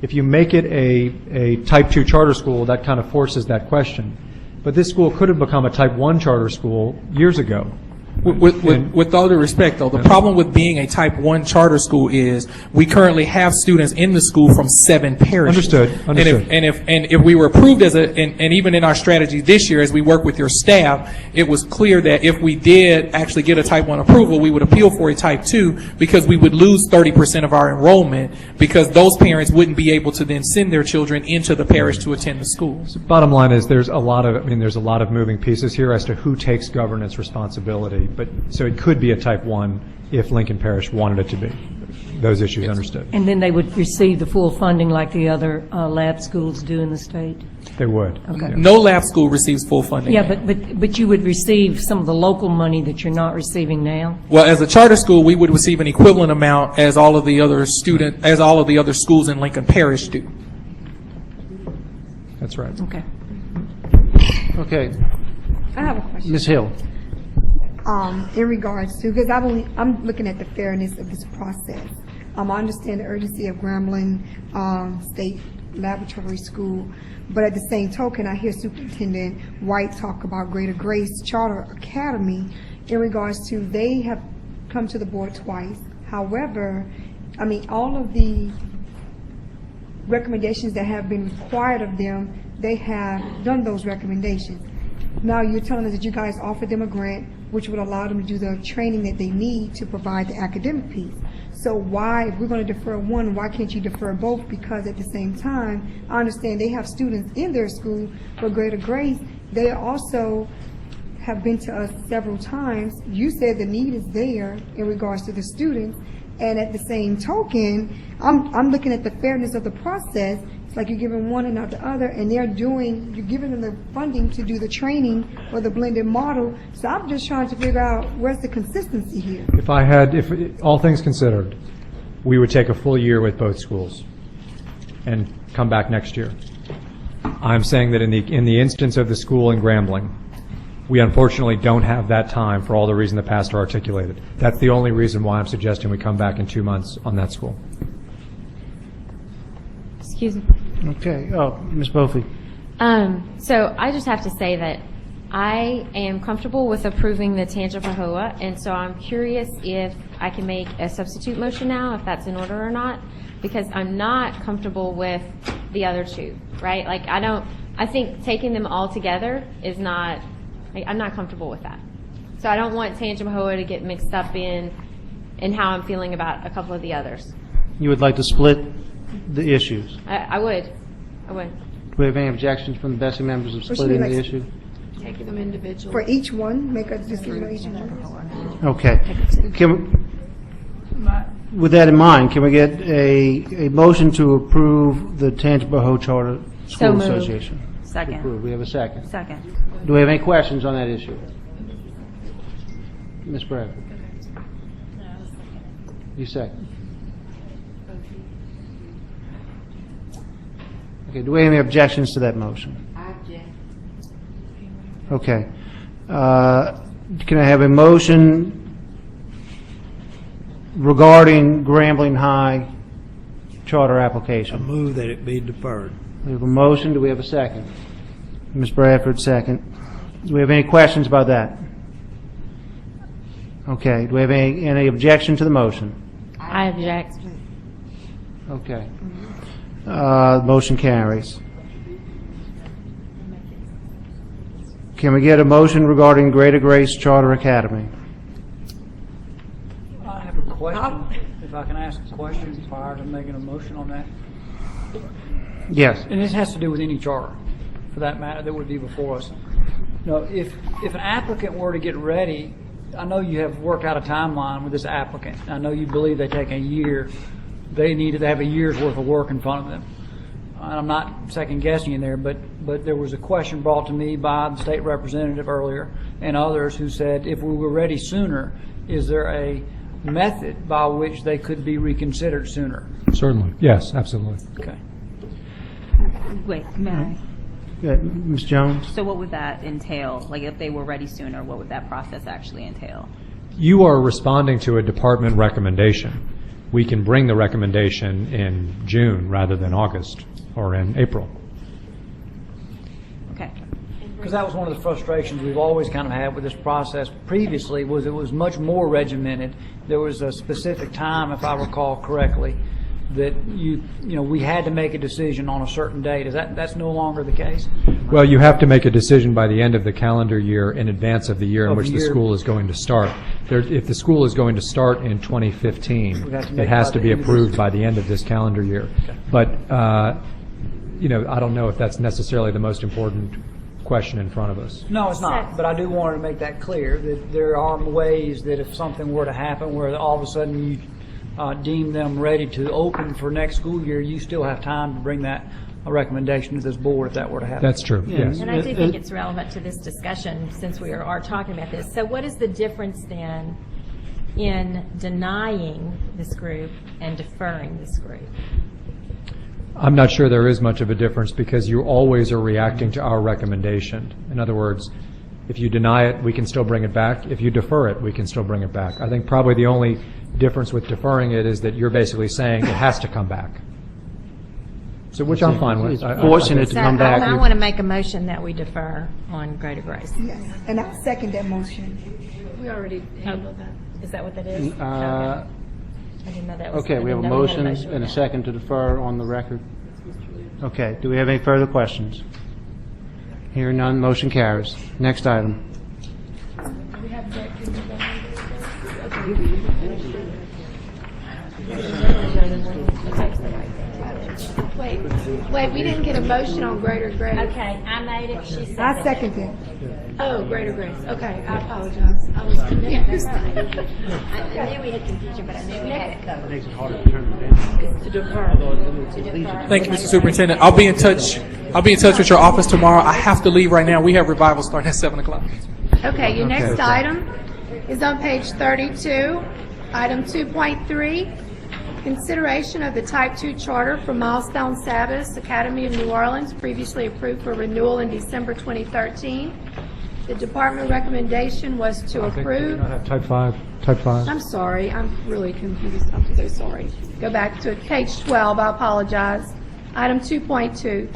If you make it a Type 2 charter school, that kind of forces that question. But this school could have become a Type 1 charter school years ago. With all due respect, though, the problem with being a Type 1 charter school is we currently have students in the school from 7 parishes. Understood. And if we were approved as and even in our strategy this year, as we work with your staff, it was clear that if we did actually get a Type 1 approval, we would appeal for a Type 2 because we would lose 30% of our enrollment because those parents wouldn't be able to then send their children into the parish to attend the schools. Bottom line is there's a lot of moving pieces here as to who takes governance responsibility. But so it could be a Type 1 if Lincoln Parish wanted it to be. Those issues understood. And then they would receive the full funding like the other lab schools do in the state? They would. Okay. Yeah. No lab school receives full funding. Yeah, but you would receive some of the local money that you're not receiving now? Well, as a charter school, we would receive an equivalent amount as all of the other schools in Lincoln Parish do. That's right. Okay. Okay. I have a question. Ms. Hill. In regards to, because I'm looking at the fairness of this process. I understand the urgency of Grambling State Laboratory School, but at the same token, I hear Superintendent White talk about Greater Grace Charter Academy in regards to they have come to the board twice. However, I mean, all of the recommendations that have been required of them, they have done those recommendations. Now you're telling us that you guys offered them a grant which would allow them to do the training that they need to provide the academic piece. So why, if we're going to defer one, why can't you defer both? Because at the same time, I understand they have students in their school for Greater Grace. They also have been to us several times. You said the need is there in regards to the students. And at the same token, I'm looking at the fairness of the process. It's like you're giving one and not the other, and you're giving them the funding to do the training for the blended model. So I'm just trying to figure out where's the consistency here. If all things considered, we would take a full year with both schools and come back next year. I'm saying that in the instance of the school in Grambling, we unfortunately don't have that time for all the reasons the pastor articulated. That's the only reason why I'm suggesting we come back in 2 months on that school. Excuse me. Okay. Oh, Ms. Bophy. So I just have to say that I am comfortable with approving the Tangipahoa, and so I'm curious if I can make a substitute motion now, if that's in order or not, because I'm not comfortable with the other two, right? Like, I think taking them all together is not, I'm not comfortable with that. So I don't want Tangipahoa to get mixed up in how I'm feeling about a couple of the others. You would like to split the issues? I would. Do we have any objections from the BESE members of splitting the issue? Taking them individually. For each one, make a decision on each one. Okay. With that in mind, can we get a motion to approve the Tangipahoa Charter School moved. Association? Second. Approved. We have a second. Second. Do we have any questions on that issue? Ms. Bradford? You second. Okay, do we have any objections to that motion? I object. Okay. Can I have a motion regarding Grambling High charter application? I move that it be deferred. We have a motion. Do we have a second? Ms. Bradford, second. Do we have any questions about that? Okay, do we have any objection to the motion? I object. Okay. Motion carries. Can we get a motion regarding Greater Grace Charter Academy? I have a question, if I can ask a question prior to making a motion on that. Yes. And this has to do with any charter, for that matter, that would be before us. No, if an applicant were to get ready, I know you have worked out a timeline with this applicant. I know you believe they take a year. They need to have a year's worth of work in front of them. And I'm not second guessing you there, but there was a question brought to me by the state representative earlier and others who said if we were ready sooner, is there a method by which they could be reconsidered sooner? Certainly. Yes, absolutely. Okay. Wait, may I? Ms. Jones? So what would that entail? Like if they were ready sooner, what would that process actually entail? You are responding to a department recommendation. We can bring the recommendation in June rather than August or in April. Okay. Because that was one of the frustrations we've always kind of had with this process previously, was it was much more regimented. There was a specific time, if I recall correctly, that we had to make a decision on a certain date. That's no longer the case? Well, you have to make a decision by the end of the calendar year in advance of the year in which the school is going to start. If the school is going to start in 2015, it has to be approved by the end of this calendar year. Okay. But, I don't know if that's necessarily the most important question in front of us. No, it's not. But I do want to make that clear, that there are ways that if something were to happen where all of a sudden you deem them ready to open for next school year, you still have time to bring that recommendation to this board if that were to happen. That's true, yes. And I do think it's relevant to this discussion since we are talking about this. So what is the difference then in denying this group and deferring this group? I'm not sure there is much of a difference because you always are reacting to our recommendation. In other words, if you deny it, we can still bring it back. If you defer it, we can still bring it back. I think probably the only difference with deferring it is that you're basically saying it has to come back. So, which I'm fine with. Forcing it to come back. I want to make a motion that we defer on Greater Grace. Yes, and I second that motion. We already handled that. Is that what that is? I didn't know that was. Okay, we have a motion and a second to defer on the record. Okay, do we have any further questions? Hearing none, motion carries. Next item. Wait, we didn't get a motion on Greater Grace. Okay, I made it, she seconded it. I second it. Oh, Greater Grace. Okay, I apologize. I was confused. I knew we had confusion, but I knew we had it covered. Makes it harder to turn it down. To defer. Thank you, Mr. Superintendent. I'll be in touch with your office tomorrow. I have to leave right now. We have revival starting at 7 o'clock. Okay, your next item is on page 32, item 2.3, consideration of the Type 2 charter for Milestone Sabbath Academy of New Orleans, previously approved for renewal in December 2013. The department recommendation was to approve. Type 5. I'm sorry, I'm really confused. I'm so sorry. Go back to page 12, I apologize. Item 2.2,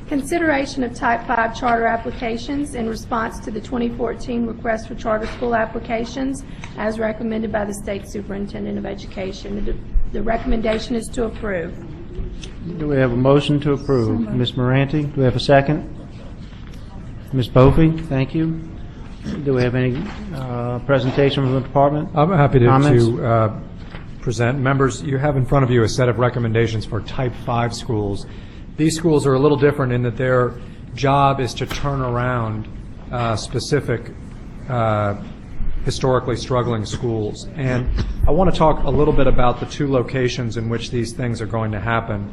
consideration of Type 5 charter applications in response to the 2014 request for charter school applications as recommended by the State Superintendent of Education. The recommendation is to approve. Do we have a motion to approve? Ms. Moranti, do we have a second? Ms. Bophy, thank you. Do we have any presentation from the department? I'm happy Comments? to present. Members, you have in front of you a set of recommendations for Type 5 schools. These schools are a little different in that their job is to turn around specific historically struggling schools. And I want to talk a little bit about the two locations in which these things are going to happen.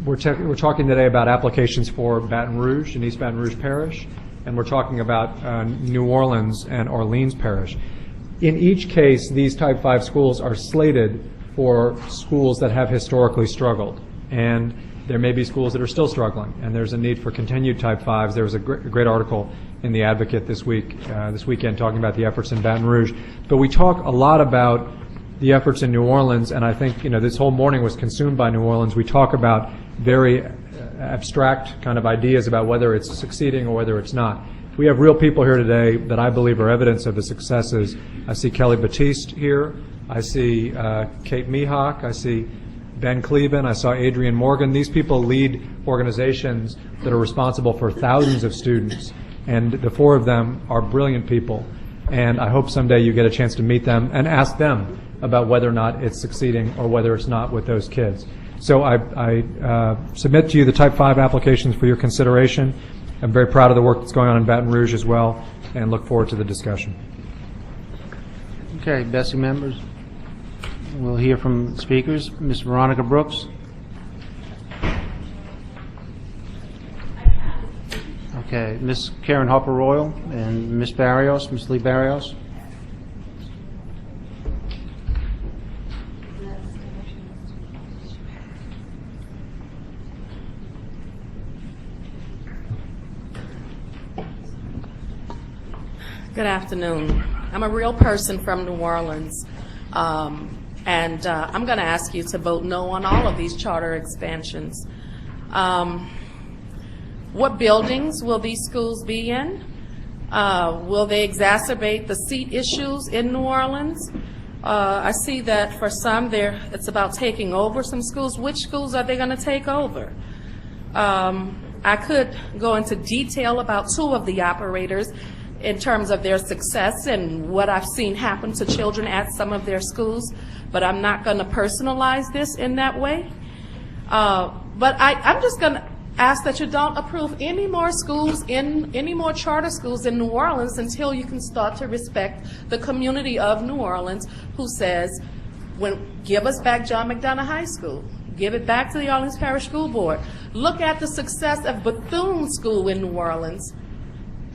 We're talking today about applications for Baton Rouge and East Baton Rouge Parish, and we're talking about New Orleans and Orleans Parish. In each case, these Type 5 schools are slated for schools that have historically struggled. And there may be schools that are still struggling, and there's a need for continued Type 5s. There was a great article in The Advocate this weekend talking about the efforts in Baton Rouge. But we talk a lot about the efforts in New Orleans, and I think this whole morning was consumed by New Orleans. We talk about very abstract kind of ideas about whether it's succeeding or whether it's not. we have real people here today that I believe are evidence of the successes. I see Kelly Batiste here. I see Kate Mihawk. I see Ben Cleven. I saw Adrian Morgan. These people lead organizations that are responsible for thousands of students, and the four of them are brilliant people. And I hope someday you get a chance to meet them and ask them about whether or not it's succeeding or whether it's not with those kids. So I submit to you the Type 5 applications for your consideration. I'm very proud of the work that's going on in Baton Rouge as well, and look forward to the discussion. Okay, BESE members, we'll hear from speakers. Ms. Veronica Brooks. Okay, Ms. Karen Harper Royal and Ms. Barrios, Ms. Lee Barrios. Good afternoon. I'm a real person from New Orleans, and I'm going to ask you to vote no on all of these charter expansions. What buildings will these schools be in? Will they exacerbate the seat issues in New Orleans? I see that for some it's about taking over some schools. Which schools are they going to take over? I could go into detail about two of the operators in terms of their success and what I've seen happen to children at some of their schools, but I'm not going to personalize this in that way. But I'm just going to ask that you don't approve any more schools, any more charter schools in New Orleans until you can start to respect the community of New Orleans who says, give us back John McDonough High School. Give it back to the Orleans Parish School Board. Look at the success of Bethune School in New Orleans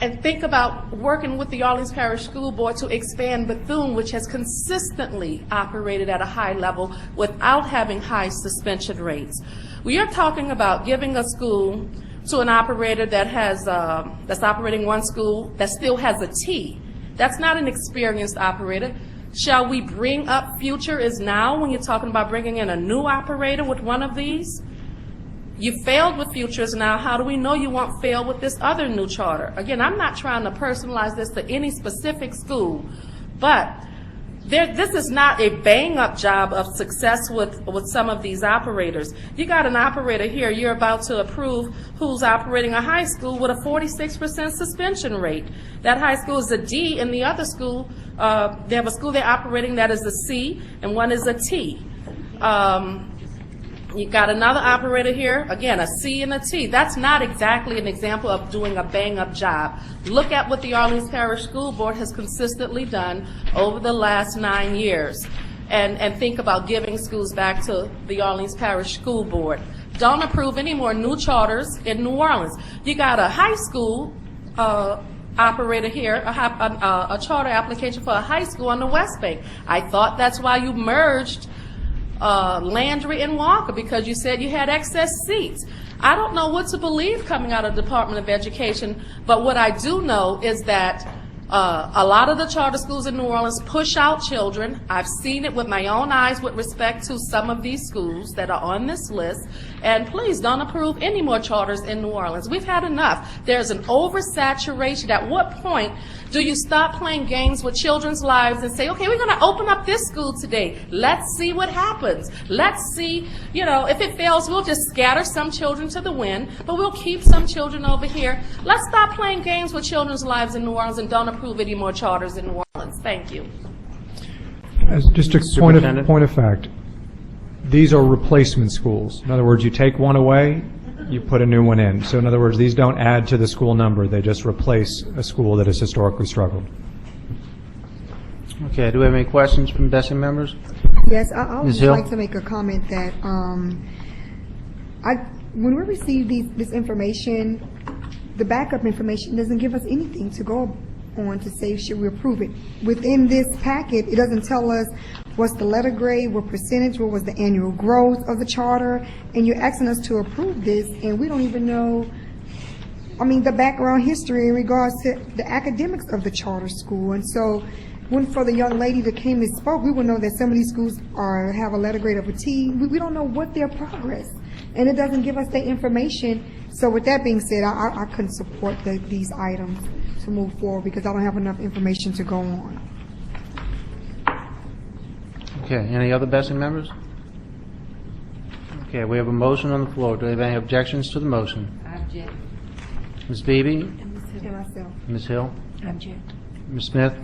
and think about working with the Orleans Parish School Board to expand Bethune, which has consistently operated at a high level without having high suspension rates. We are talking about giving a school to an operator that has that's operating one school that still has a T. That's not an experienced operator. Shall we bring up future is now when you're talking about bringing in a new operator with one of these? You failed with Futures Now. How do we know you won't fail with this other new charter? Again, I'm not trying to personalize this to any specific school, but this is not a bang-up job of success with some of these operators. You got an operator here you're about to approve who's operating a high school with a 46% suspension rate. That high school is a D, and the other school, they have a school they're operating that is a C, and one is a T. You got another operator here, again, a C and a T. That's not exactly an example of doing a bang-up job. Look at what the Orleans Parish School Board has consistently done over the last 9 years, and think about giving schools back to the Orleans Parish School Board. Don't approve any more new charters in New Orleans. You got a high school operator here, a charter application for a high school on the West Bank. I thought that's why you merged Landry and Walker, because you said you had excess seats. I don't know what to believe coming out of the Department of Education, but what I do know is that a lot of the charter schools in New Orleans push out children. I've seen it with my own eyes with respect to some of these schools that are on this list, and please don't approve any more charters in New Orleans. We've had enough. There's an oversaturation. At what point do you stop playing games with children's lives and say, okay, we're going to open up this school today. Let's see what happens. Let's see, if it fails, we'll just scatter some children to the wind, but we'll keep some children over here. Let's stop playing games with children's lives in New Orleans and don't approve any more charters in New Orleans. Thank you. As just a point of fact, these are replacement schools. In other words, you take one away, you put a new one in. So in other words, these don't add to the school number. They just replace a school that has historically struggled. Okay, do we have any questions from BESE members? Yes, I would like to make a comment that when we receive this information, the backup information doesn't give us anything to go on to say should we approve it. Within this packet, it doesn't tell us what's the letter grade, what percentage, what was the annual growth of the charter, and you're asking us to approve this, and we don't even know, the background history in regards to the academics of the charter school. And so, for the young lady that came and spoke, we would know that some of these schools have a letter grade of a T. We don't know what their progress. and it doesn't give us the information. So with that being said, I couldn't support these items to move forward because I don't have enough information to go on. Okay, any other BESE members? Okay, we have a motion on the floor. Do we have any objections to the motion? I object. Ms. Beebe? And myself. Ms. Hill? I object. Ms. Smith?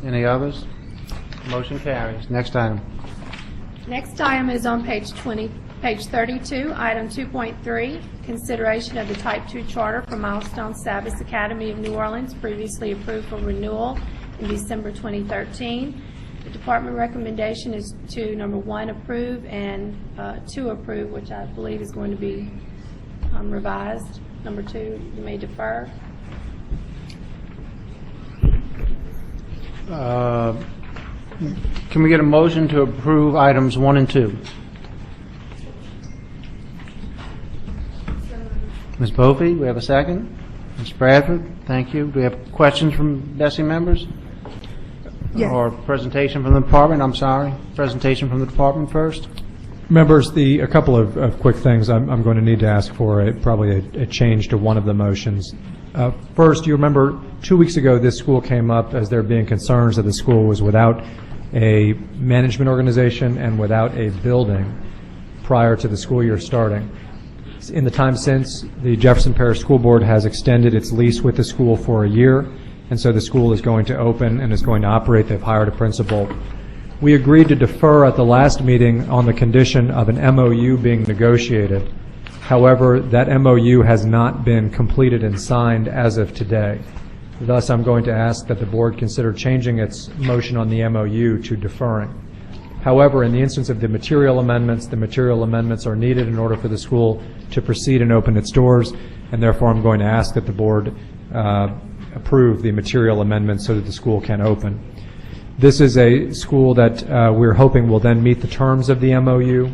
Any others? Motion carries. Next item. Next item is on page 32, item 2.3, consideration of the Type 2 charter for Milestone Savas Academy of New Orleans, previously approved for renewal in December 2013. The department recommendation is to, number 1, approve, and 2, approve, which I believe is going to be revised. Number 2, you may defer. Can we get a motion to approve items 1 and 2? Ms. Bophy, we have a second. Ms. Bradford, thank you. Do we have questions from BESE members? Yes. Or presentation from the department? I'm sorry. Presentation from the department first. Members, a couple of quick things. I'm going to need to ask for probably a change to one of the motions. First, you remember 2 weeks ago this school came up as there being concerns that the school was without a management organization and without a building prior to the school year starting. In the time since, the Jefferson Parish School Board has extended its lease with the school for a year, and so the school is going to open and is going to operate. They've hired a principal. We agreed to defer at the last meeting on the condition of an MOU being negotiated. However, that MOU has not been completed and signed as of today. Thus, I'm going to ask that the board consider changing its motion on the MOU to deferring. However, in the instance of the material amendments are needed in order for the school to proceed and open its doors, and therefore I'm going to ask that the board approve the material amendments so that the school can open. This is a school that we're hoping will then meet the terms of the MOU,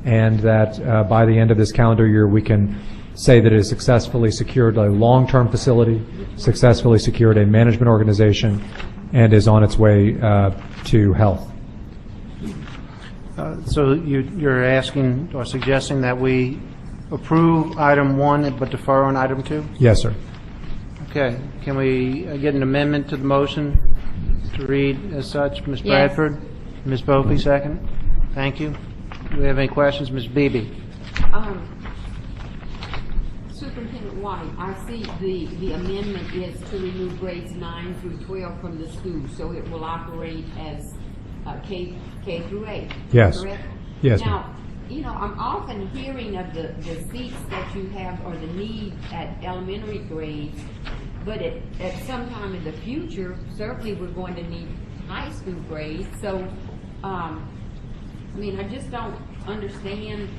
and that by the end of this calendar year we can say that it has successfully secured a long-term facility, successfully secured a management organization, and is on its way to health. So you're asking or suggesting that we approve item 1 but defer on item 2? Yes, sir. Okay. Can we get an amendment to the motion to read as such? Ms. Bradford? Ms. Bophy, second. Thank you. Do we have any questions? Ms. Beebe? Superintendent White, I see the amendment is to remove grades 9 through 12 from the school, so it will operate as K through 8. Yes. Correct? Yes. Now, you know, I'm often hearing of the seats that you have or the need at elementary grades, but at some time in the future, certainly we're going to need high school grades. So, I mean, I just don't understand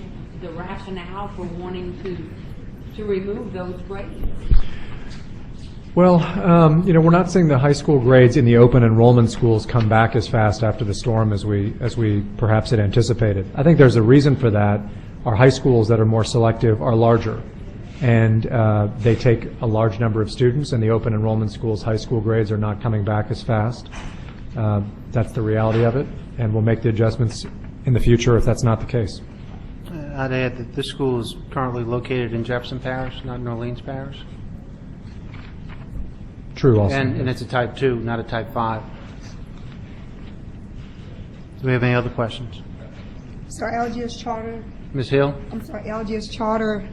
the rationale for wanting to remove those grades. Well, you know, we're not seeing the high school grades in the open enrollment schools come back as fast after the storm as we perhaps had anticipated. I think there's a reason for that. Our high schools that are more selective are larger, and they take a large number of students, and the open enrollment schools' high school grades are not coming back as fast. That's the reality of it, and we'll make the adjustments in the future if that's not the case. I'd add that this school is currently located in Jefferson Parish, not in Orleans Parish. True also. And it's a type 2, not a type 5. Do we have any other questions? So LGS Charter, Ms. Hill? I'm sorry, LGS Charter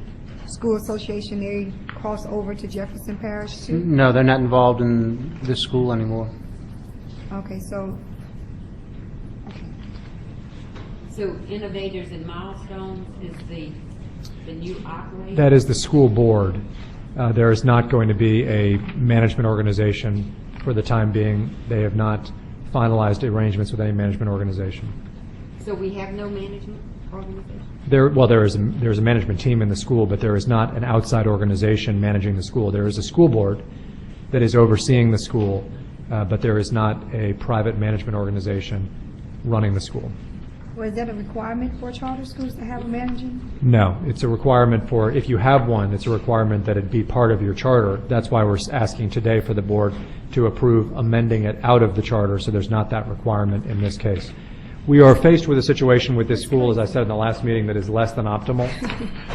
School Association, they cross over to Jefferson Parish too? No, they're not involved in this school anymore. Okay, so, So Innovators and Milestones is the new operator? That is the school board. There is not going to be a management organization for the time being. They have not finalized arrangements with any management organization. So we have no management organization? There is a management team in the school, but there is not an outside organization managing the school. There is a school board that is overseeing the school, but there is not a private management organization running the school. well, is that a requirement for charter schools to have a manager? No, it's a requirement for, if you have one, it's a requirement that it be part of your charter. That's why we're asking today for the board to approve amending it out of the charter, so there's not that requirement in this case. We are faced with a situation with this school, as I said in the last meeting, that is less than optimal.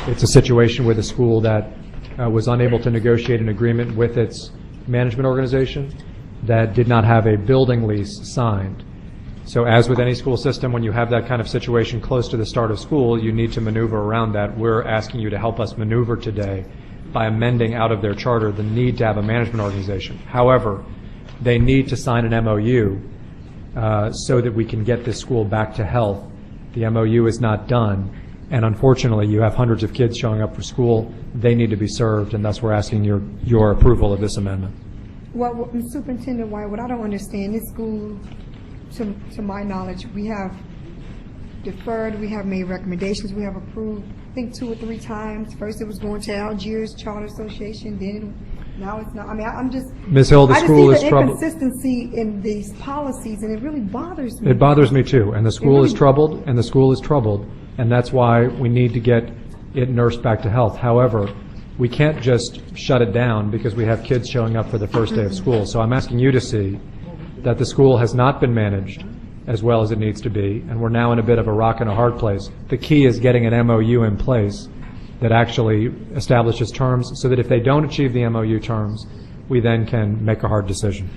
It's a situation with a school that was unable to negotiate an agreement with its management organization, that did not have a building lease signed. So as with any school system, when you have that kind of situation close to the start of school, you need to maneuver around that. We're asking you to help us maneuver today by amending out of their charter the need to have a management organization. However, they need to sign an MOU so that we can get this school back to health. The MOU is not done, and unfortunately, you have hundreds of kids showing up for school. They need to be served, and thus we're asking your approval of this amendment. Well, Superintendent White, what I don't understand, this school, to my knowledge, we have deferred, we have made recommendations, we have approved, I think 2 or 3 times. First it was going to Algiers Charter Association, then now it's not. I mean, I'm just... Ms. Hill, the school is troubled. I just see the inconsistency in these policies, and it really bothers me. It bothers me too, and the school is troubled, and that's why we need to get it nursed back to health. However, we can't just shut it down because we have kids showing up for the first day of school. So I'm asking you to see that the school has not been managed as well as it needs to be, and we're now in a bit of a rock and a hard place. The key is getting an MOU in place that actually establishes terms so that if they don't achieve the MOU terms, we then can make a hard decision.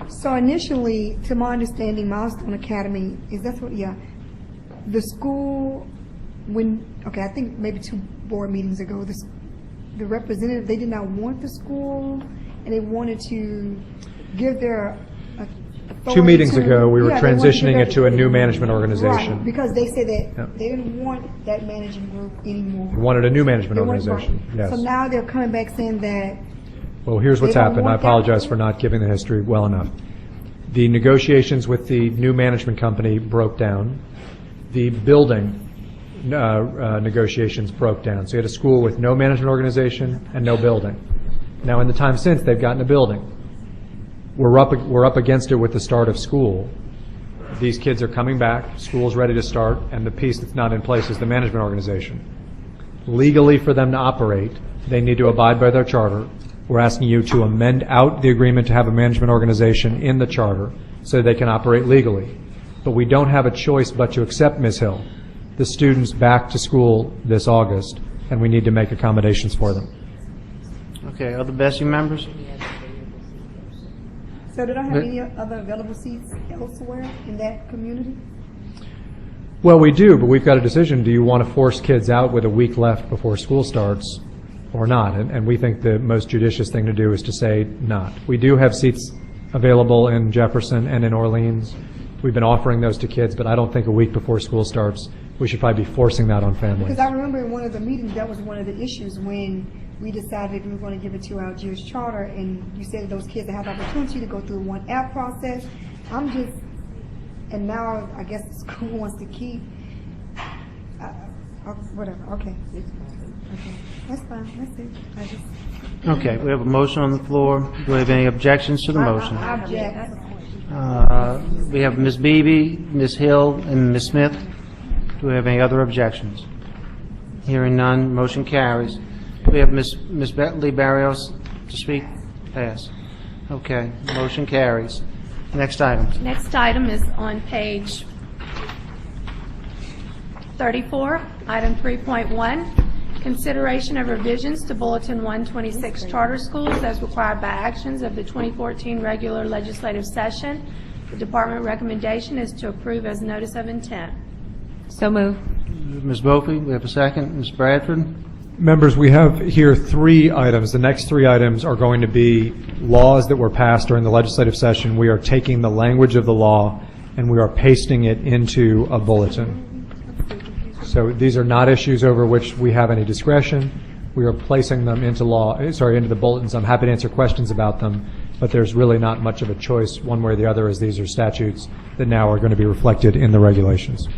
So initially, to my understanding, Milestone Academy, the school, I think maybe 2 board meetings ago, the representative, they did not want the school, and they wanted to give their authority 2 meetings ago, we were transitioning it to a new management organization. Right, because they said that they didn't want that managing group anymore. We wanted a new management organization, yes. So now they're coming back saying that... Well, here's what's happened. I apologize for not giving the history well enough. The negotiations with the new management company broke down. The building negotiations broke down. So you had a school with no management organization and no building. Now, in the time since, they've gotten a building. We're up against it with the start of school. These kids are coming back, school's ready to start, and the piece that's not in place is the management organization. Legally, for them to operate, they need to abide by their charter. We're asking you to amend out the agreement to have a management organization in the charter so they can operate legally. But we don't have a choice but to accept, Ms. Hill, the students back to school this August, and we need to make accommodations for them. Okay, other BESE members? So they don't have any other available seats elsewhere in that community? Well, we do, but we've got a decision. Do you want to force kids out with a week left before school starts or not? And we think the most judicious thing to do is to say not. We do have seats available in Jefferson and in Orleans. We've been offering those to kids, but I don't think a week before school starts, we should probably be forcing that on families. Because I remember in one of the meetings, that was one of the issues when we decided we were going to give it to our Jewish charter, and you said that those kids that have the opportunity to go through one app process. And now I guess the school wants to keep, whatever, okay. Okay, that's fine, that's it. Okay, we have a motion on the floor. Do we have any objections to the motion? I object. We have Ms. Beebe, Ms. Hill, and Ms. Smith. Do we have any other objections? Hearing none, motion carries. Do we have Ms. Lee Barrios to speak? Pass. Okay, motion carries. Next item. Next item is on page 34, item 3.1, consideration of revisions to Bulletin 126 charter schools as required by actions of the 2014 regular legislative session. The department recommendation is to approve as notice of intent. So move. Ms. Bophy, we have a second. Ms. Bradford? Members, we have here 3 items. The next 3 items are going to be laws that were passed during the legislative session. We are taking the language of the law and we are pasting it into a bulletin. So these are not issues over which we have any discretion. We are placing them into the bulletins. I'm happy to answer questions about them, but there's really not much of a choice one way or the other, as these are statutes that now are going to be reflected in the regulations.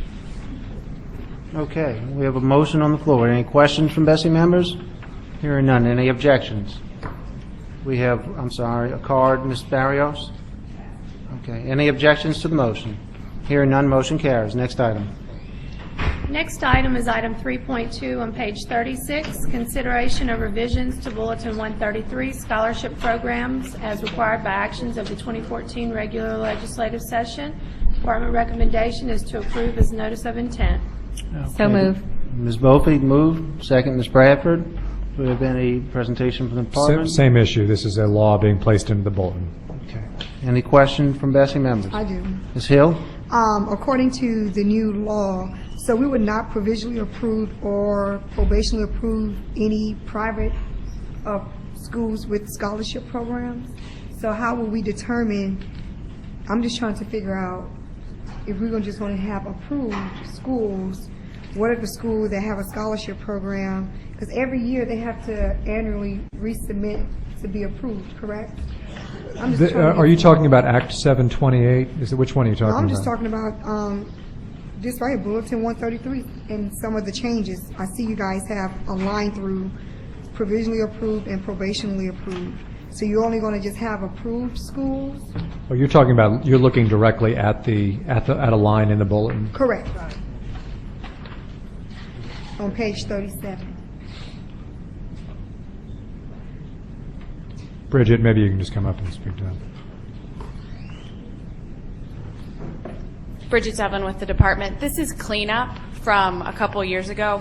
Okay, we have a motion on the floor. Any questions from BESE members? Hearing none. Any objections? We have, a card, Ms. Barrios? Okay, any objections to the motion? Hearing none, motion carries. Next item. Next item is item 3.2 on page 36, consideration of revisions to Bulletin 133 scholarship programs as required by actions of the 2014 regular legislative session. Department recommendation is to approve as notice of intent. So move. Ms. Bofi, move. Second, Ms. Bradford. Do we have any presentation from the department? Same issue. This is a law being placed into the bulletin. Okay. Any question from BESE members? I do. Ms. Hill? According to the new law, so we would not provisionally approve or probationally approve any private schools with scholarship programs. So how will we determine, I'm just trying to figure out if we're just going to have approved schools, what are the schools that have a scholarship program? Because every year they have to annually resubmit to be approved, correct? I'm just trying to Are you talking about Act 728? Is it, which one are you talking No, I'm about? just talking about this right here, Bulletin 133, and some of the changes. I see you guys have a line through provisionally approved and probationally approved. So you're only going to just have approved schools? Oh, you're talking about, you're looking directly at a line in the bulletin. Correct. On page 37. Bridget, maybe you can just come up and speak to that. Bridget Devlin with the department. This is cleanup from a couple years ago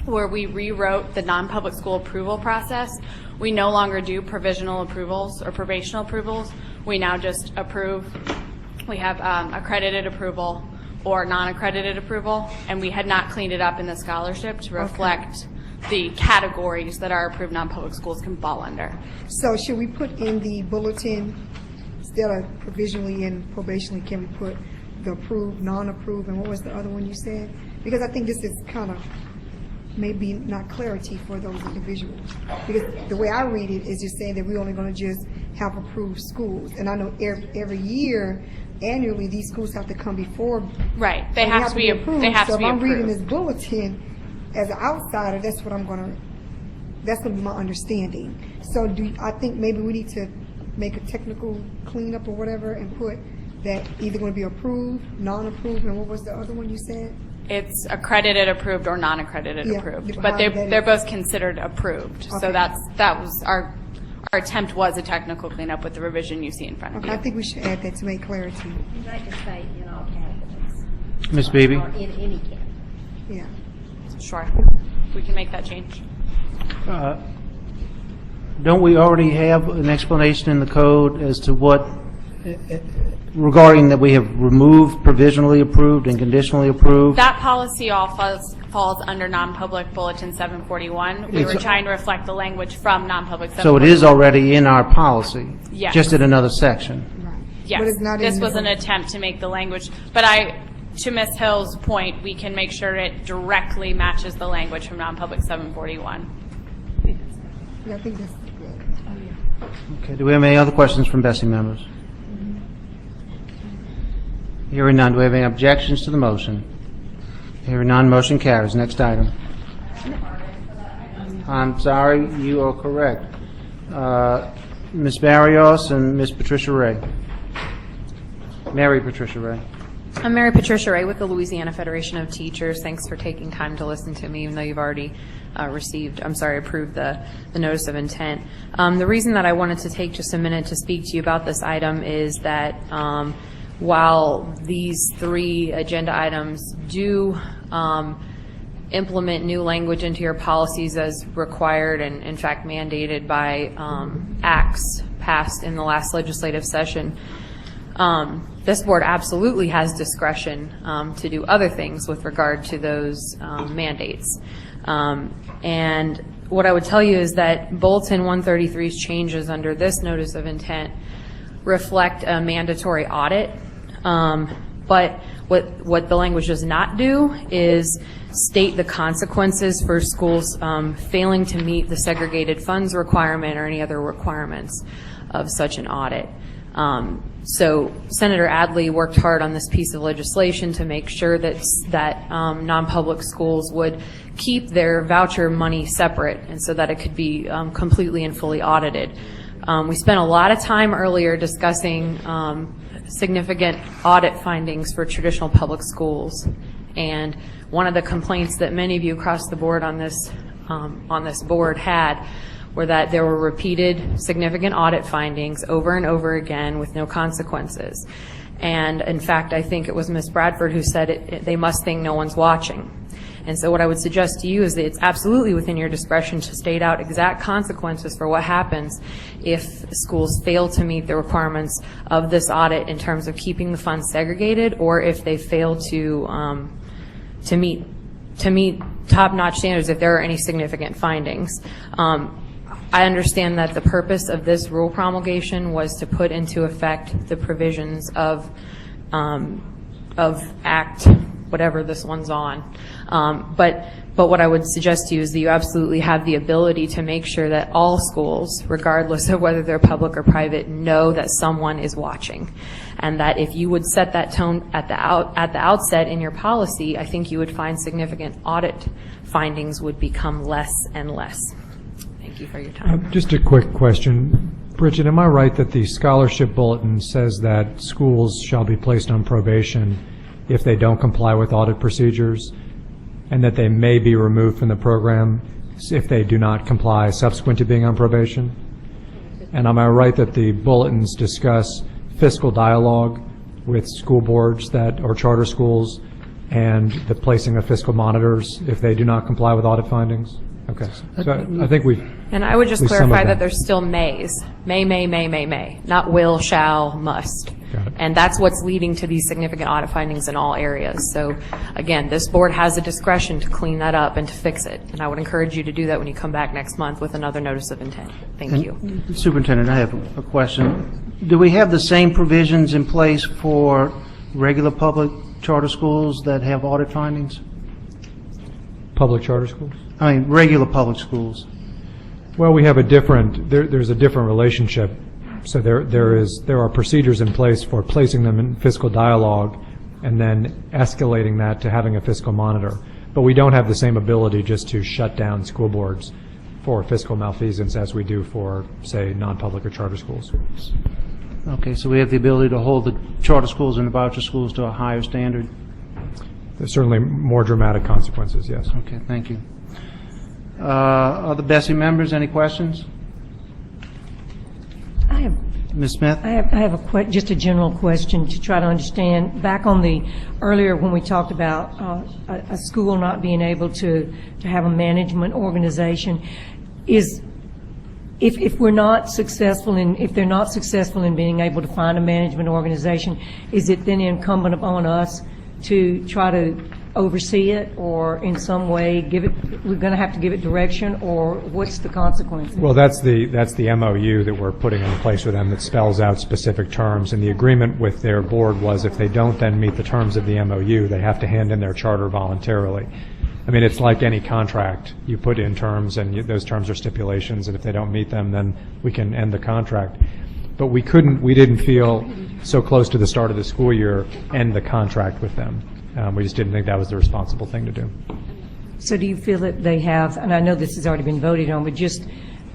where we rewrote the non-public school approval process. We no longer do provisional approvals or probational approvals. We now just approve. We have accredited approval or non-accredited approval, and we had not cleaned it up in the scholarship to reflect the categories that our approved non-public schools can fall under. So should we put in the bulletin, instead of provisionally and probationally, can we put the approved, non-approved, and what was the other one you said? Because I think this is kind of maybe not clarity for those individuals. Because the way I read it is just saying that we're only going to just have approved schools. And I know every year, annually, these schools have to come before. Right. They have to be approved. They have to be So if I'm reading approved. this bulletin as an outsider, that's what I'm going to, that's going to be my understanding. So I think maybe we need to make a technical cleanup or whatever and put that either going to be approved, non-approved, and what was the other one you said? It's accredited approved or non-accredited Yeah, approved, how but that they're is. both considered approved. So Okay. that was our attempt was a technical cleanup with the revision you see in front of Okay, you. I think we should add that to make clarity. You'd like to say in all categories. Ms. Beebe? Or in any category. Yeah. Sure, we can make that change. Don't we already have an explanation in the code as to what, regarding that we have removed provisionally approved and conditionally approved? That policy all falls under non-public bulletin 741. We were It's- trying to reflect the language from non-public 741. So it is already in our policy? Yes. Just in another section? Yes, But it's not this in was the- an attempt to make the language, but to Ms. Hill's point, we can make sure it directly matches the language from non-public 741. Yeah, I think that's good. Okay, do we have any other questions from BESE members? Hearing none, do we have any objections to the motion? Hearing none, motion carries. Next item. I'm sorry, you are correct. Ms. Barrios and Ms. Patricia Ray. Mary Patricia Ray. I'm Mary Patricia Ray with the Louisiana Federation of Teachers. Thanks for taking time to listen to me, even though you've already approved the notice of intent. The reason that I wanted to take just a minute to speak to you about this item is that while these three agenda items do implement new language into your policies as required and in fact mandated by acts passed in the last legislative session, this board absolutely has discretion to do other things with regard to those mandates. And what I would tell you is that Bulletin 133's changes under this notice of intent reflect a mandatory audit. But what the language does not do is state the consequences for schools failing to meet the segregated funds requirement or any other requirements of such an audit. So Senator Adley worked hard on this piece of legislation to make sure that non-public schools would keep their voucher money separate and so that it could be completely and fully audited. We spent a lot of time earlier discussing significant audit findings for traditional public schools. And one of the complaints that many of you across the board on this board had were that there were repeated significant audit findings over and over again with no consequences. And in fact, I think it was Ms. Bradford who said they must think no one's watching. And so what I would suggest to you is that it's absolutely within your discretion to state out exact consequences for what happens if schools fail to meet the requirements of this audit in terms of keeping the funds segregated, or if they fail to meet top-notch standards, if there are any significant findings. I understand that the purpose of this rule promulgation was to put into effect the provisions of Act, whatever this one's on. But what I would suggest to you is that you absolutely have the ability to make sure that all schools, regardless of whether they're public or private, know that someone is watching. And that if you would set that tone at the outset in your policy, I think you would find significant audit findings would become less and less. Thank you for your time. Just a quick question. Bridget, am I right that the scholarship bulletin says that schools shall be placed on probation if they don't comply with audit procedures, and that they may be removed from the program if they do not comply subsequent to being on probation? And am I right that the bulletins discuss fiscal dialogue with school boards or charter schools and the placing of fiscal monitors if they do not comply with audit findings? Okay. So I think we've... And I would just clarify that there's still mays. May, not will, shall, must. And that's what's leading to these significant audit findings in all areas. So again, this board has the discretion to clean that up and to fix it. And I would encourage you to do that when you come back next month with another notice of intent. Thank you. Superintendent, I have a question. Do we have the same provisions in place for regular public charter schools that have audit findings? Public charter schools? I mean, regular public schools. Well, we have there's a different relationship. So there are procedures in place for placing them in fiscal dialogue and then escalating that to having a fiscal monitor. But we don't have the same ability just to shut down school boards for fiscal malfeasance as we do for, say, non-public or charter schools. Okay, so we have the ability to hold the charter schools and the voucher schools to a higher standard? There's certainly more dramatic consequences, yes. Okay, thank you. Other BESE members, any questions? Ms. Smith? I have just a general question to try to understand. Back on the earlier when we talked about a school not being able to have a management organization, if we're not successful if they're not successful in being able to find a management organization, is it then incumbent upon us to try to oversee it, or in some way we're going to have to give it direction, or what's the consequence? Well, that's the MOU that we're putting in place with them that spells out specific terms, and the agreement with their board was if they don't then meet the terms of the MOU, they have to hand in their charter voluntarily. I mean, it's like any contract. You put in terms, and those terms are stipulations, and if they don't meet them, then we can end the contract. But we didn't feel so close to the start of the school year end the contract with them. We just didn't think that was the responsible thing to do. So do you feel that they have, and I know this has already been voted on, but just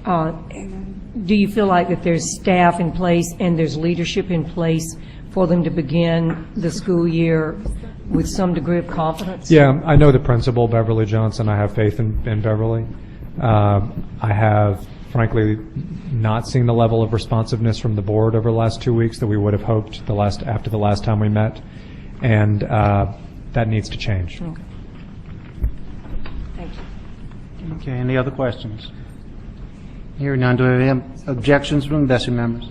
do you feel like that there's staff in place and there's leadership in place for them to begin the school year with some degree of confidence? Yeah, I know the principal, Beverly Johnson. I have faith in Beverly. I have, frankly, not seen the level of responsiveness from the board over the last 2 weeks that we would have hoped after the last time we met, and that needs to change. Okay. Thank you. Okay, any other questions? Hearing none, do we have objections from BESE members?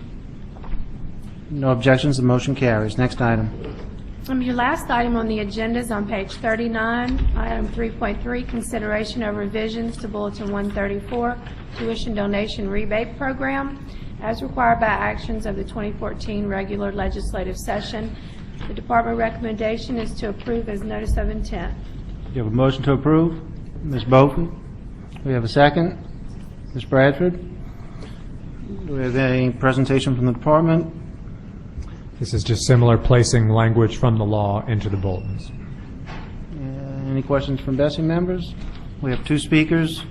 No objections, the motion carries. Next item. Your last item on the agenda is on page 39, item 3.3, consideration of revisions to Bulletin 134, tuition donation rebate program, as required by actions of the 2014 regular legislative session. The department recommendation is to approve as notice of intent. You have a motion to approve? Ms. Beaufort? We have a second? Ms. Bradford? Do we have any presentation from the department? This is just similar placing language from the law into the bulletins. Any questions from BESE members? We have two speakers,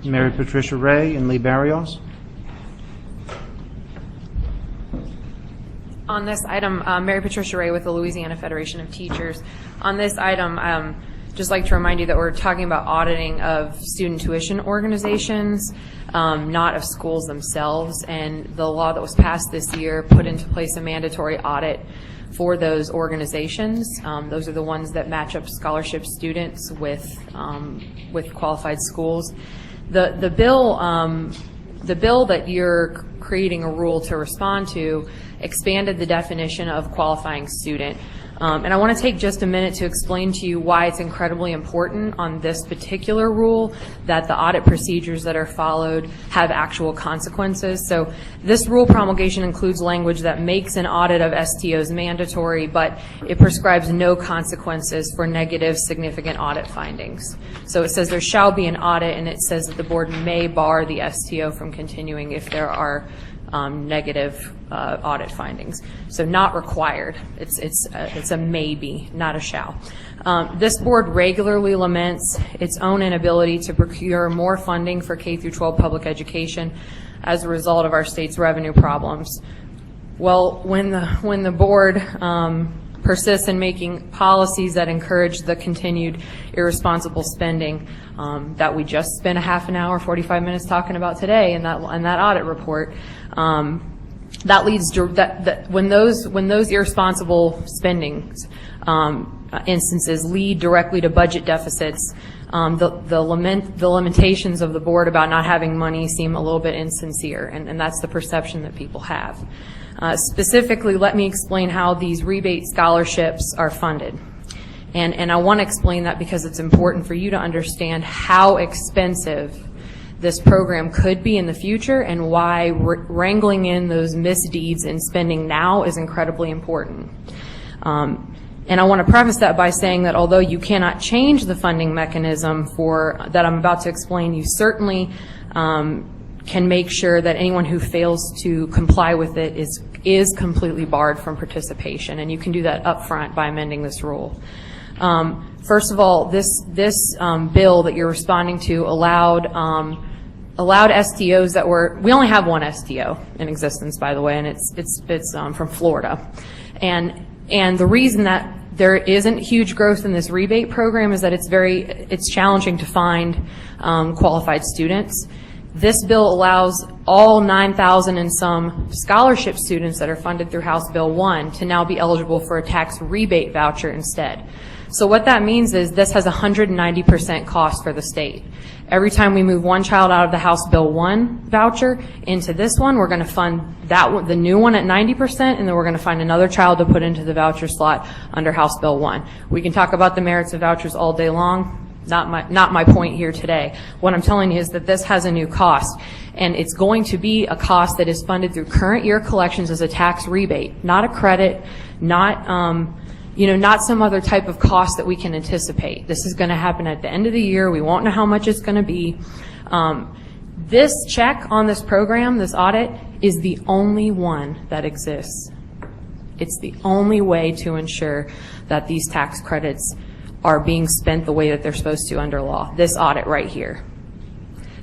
Mary Patricia Ray and Lee Barrios. On this item, Mary Patricia Ray with the Louisiana Federation of Teachers. On this item, just like to remind you that we're talking about auditing of student tuition organizations, not of schools themselves. And the law that was passed this year put into place a mandatory audit for those organizations. Those are the ones that match up scholarship students with qualified schools. The bill that you're creating a rule to respond to expanded the definition of qualifying student. And I want to take just a minute to explain to you why it's incredibly important on this particular rule that the audit procedures that are followed have actual consequences. So this rule promulgation includes language that makes an audit of STOs mandatory, but it prescribes no consequences for negative significant audit findings. So it says there shall be an audit, and it says that the board may bar the STO from continuing if there are negative audit findings. So not required. It's a maybe, not a shall. This board regularly laments its own inability to procure more funding for K through 12 public education as a result of our state's revenue problems. Well, when the board persists in making policies that encourage the continued irresponsible spending that we just spent a half an hour, 45 minutes talking about today in that audit report, that leads to when those irresponsible spendings instances lead directly to budget deficits, the limitations of the board about not having money seem a little bit insincere, and that's the perception that people have. Specifically, let me explain how these rebate scholarships are funded. And I want to explain that because it's important for you to understand how expensive this program could be in the future and why wrangling in those misdeeds in spending now is incredibly important. And I want to preface that by saying that although you cannot change the funding mechanism that I'm about to explain, you certainly can make sure that anyone who fails to comply with it is completely barred from participation, and you can do that up front by amending this rule. First of all, this bill that you're responding to allowed STOs that were, we only have one STO in existence, by the way, and it's from Florida, and the reason that there isn't huge growth in this rebate program is that it's challenging to find qualified students. This bill allows all 9,000 and some scholarship students that are funded through House Bill 1 to now be eligible for a tax rebate voucher instead. So what that means is this has 190% cost for the state. Every time we move one child out of the House Bill 1 voucher into this one, we're going to fund that one, the new one at 90%, and then we're going to find another child to put into the voucher slot under House Bill 1. We can talk about the merits of vouchers all day long. Not my point here today. What I'm telling you is that this has a new cost, and it's going to be a cost that is funded through current year collections as a tax rebate, not a credit, not some other type of cost that we can anticipate. This is going to happen at the end of the year. We won't know how much it's going to be. This check on this program, this audit, is the only one that exists. It's the only way to ensure that these tax credits are being spent the way that they're supposed to under law, this audit right here.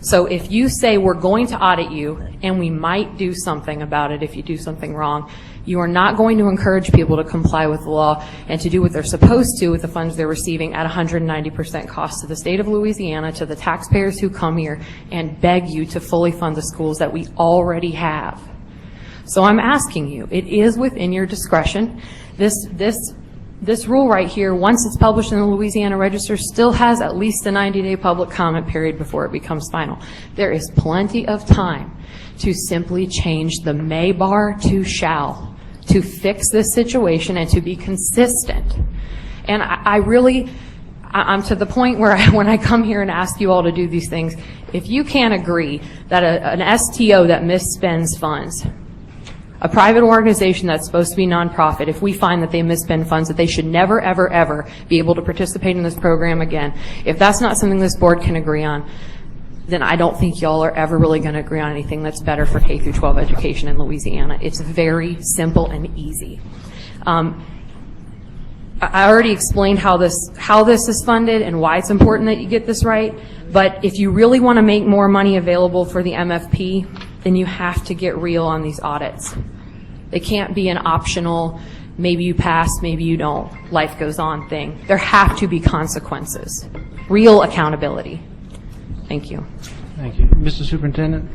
So if you say we're going to audit you and we might do something about it if you do something wrong, you are not going to encourage people to comply with the law and to do what they're supposed to with the funds they're receiving at 190% cost to the state of Louisiana, to the taxpayers who come here and beg you to fully fund the schools that we already have. So I'm asking you, it is within your discretion. This rule right here, once it's published in the Louisiana Register, still has at least a 90-day public comment period before it becomes final. There is plenty of time to simply change the may bar to shall to fix this situation and to be consistent. And I'm to the point where when I come here and ask you all to do these things, if you can't agree that an STO that misspends funds, a private organization that's supposed to be nonprofit, if we find that they misspend funds, that they should never, ever, ever be able to participate in this program again, if that's not something this board can agree on, then I don't think y'all are ever really going to agree on anything that's better for K through 12 education in Louisiana. It's very simple and easy. I already explained how this is funded and why it's important that you get this right, but if you really want to make more money available for the MFP, then you have to get real on these audits. They can't be an optional, maybe you pass, maybe you don't, life goes on thing. There have to be consequences, real accountability. Thank you. Thank you. Mr. Superintendent,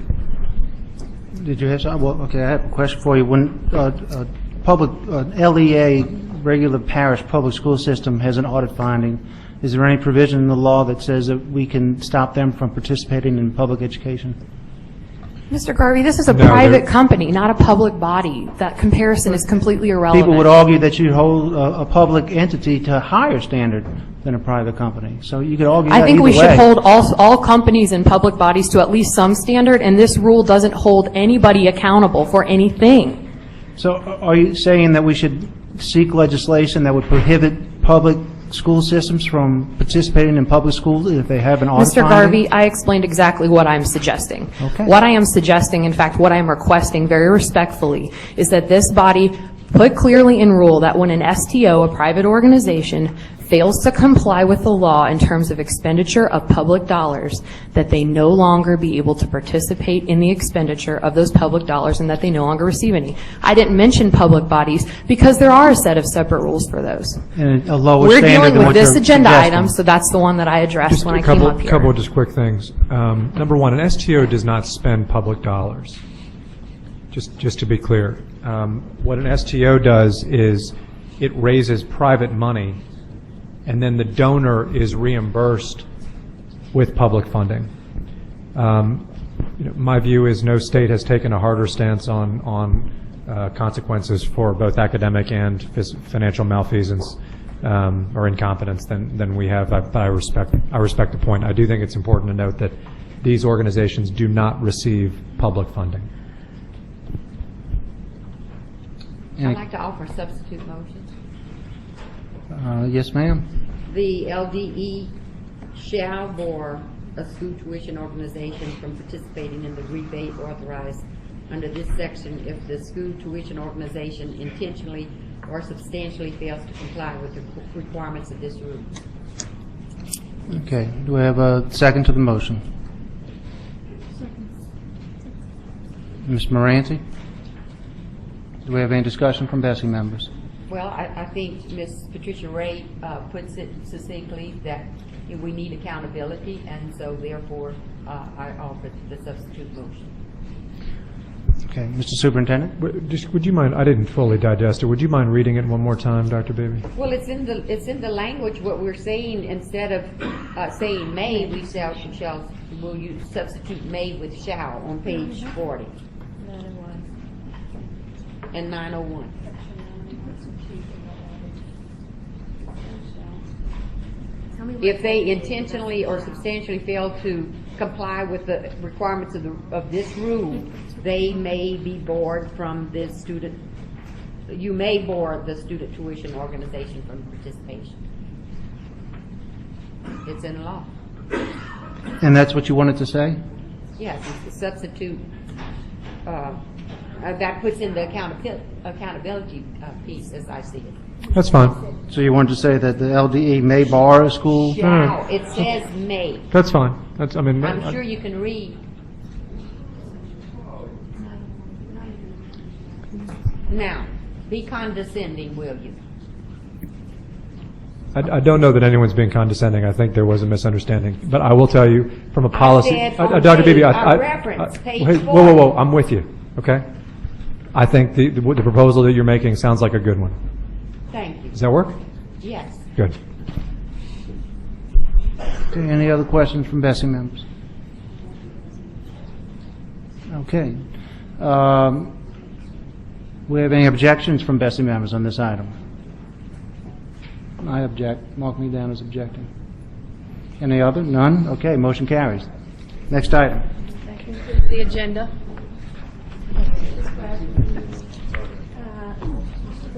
did you have something? Well, okay, I have a question for you. When LEA, regular parish public school system, has an audit finding, is there any provision in the law that says that we can stop them from participating in public education? Mr. Garvey, this is a No, private they're- company, not a public body. That comparison is completely irrelevant. People would argue that you hold a public entity to a higher standard than a private company. So you could argue that I think we either should way. hold all companies and public bodies to at least some standard, and this rule doesn't hold anybody accountable for anything. So are you saying that we should seek legislation that would prohibit public school systems from participating in public schools if they have an audit Mr. finding? Garvey, I explained exactly what I'm suggesting. Okay. What I am suggesting, in fact, what I am requesting very respectfully, is that this body put clearly in rule that when an STO, a private organization, fails to comply with the law in terms of expenditure of public dollars, that they no longer be able to participate in the expenditure of those public dollars and that they no longer receive any. I didn't mention public bodies because there are a set of separate rules for those. And a lower We're standard dealing than with what this you're agenda suggesting. item, so that's the one that I addressed Just when I a came up here. couple of just quick things. Number one, an STO does not spend public dollars. Just to be clear. What an STO does is it raises private money, and then the donor is reimbursed with public funding. My view is no state has taken a harder stance on consequences for both academic and financial malfeasance or incompetence than we have. But I respect the point. I do think it's important to note that these organizations do not receive public funding. I'd like to offer a substitute motion. Yes, ma'am. The LDE shall bar a school tuition organization from participating in the rebate authorized under this section if the school tuition organization intentionally or substantially fails to comply with the requirements of this rule. Okay. Do we have a second to the motion? Ms. Moranti? Do we have any discussion from BESE members? Well, I think Ms. Patricia Ray puts it succinctly that we need accountability, and so therefore I offer the substitute motion. Okay. Mr. Superintendent? Would you mind, I didn't fully digest it, would you mind reading it one more time, Dr. Beebe? Well, it's in the language what we're saying. Instead of saying may, we will use substitute may with shall on page 40 and 901. If they intentionally or substantially fail to comply with the requirements of this rule, they may be barred from this student. You may bar the student tuition organization from participation. It's in law. And that's what you wanted to say? Yes, it's the substitute. That puts in the accountability piece, as I see it. That's fine. So you wanted to say that the LDE may bar a school? Shall. It says may. That's fine. I'm sure you can read. Now, be condescending, will you? I don't know that anyone's being condescending. I think there was a misunderstanding. But I will tell you, from a policy... said on Dr. Beebe, reference, page wait, 40. whoa. I'm with you, okay? I think the proposal that you're making sounds like a good one. Thank you. Does that work? Yes. Good. Okay, any other questions from BESE members? Okay. We have any objections from BESE members on this item? I object. Mark me down as objecting. Any other? None? Okay, motion carries. Next item. The agenda.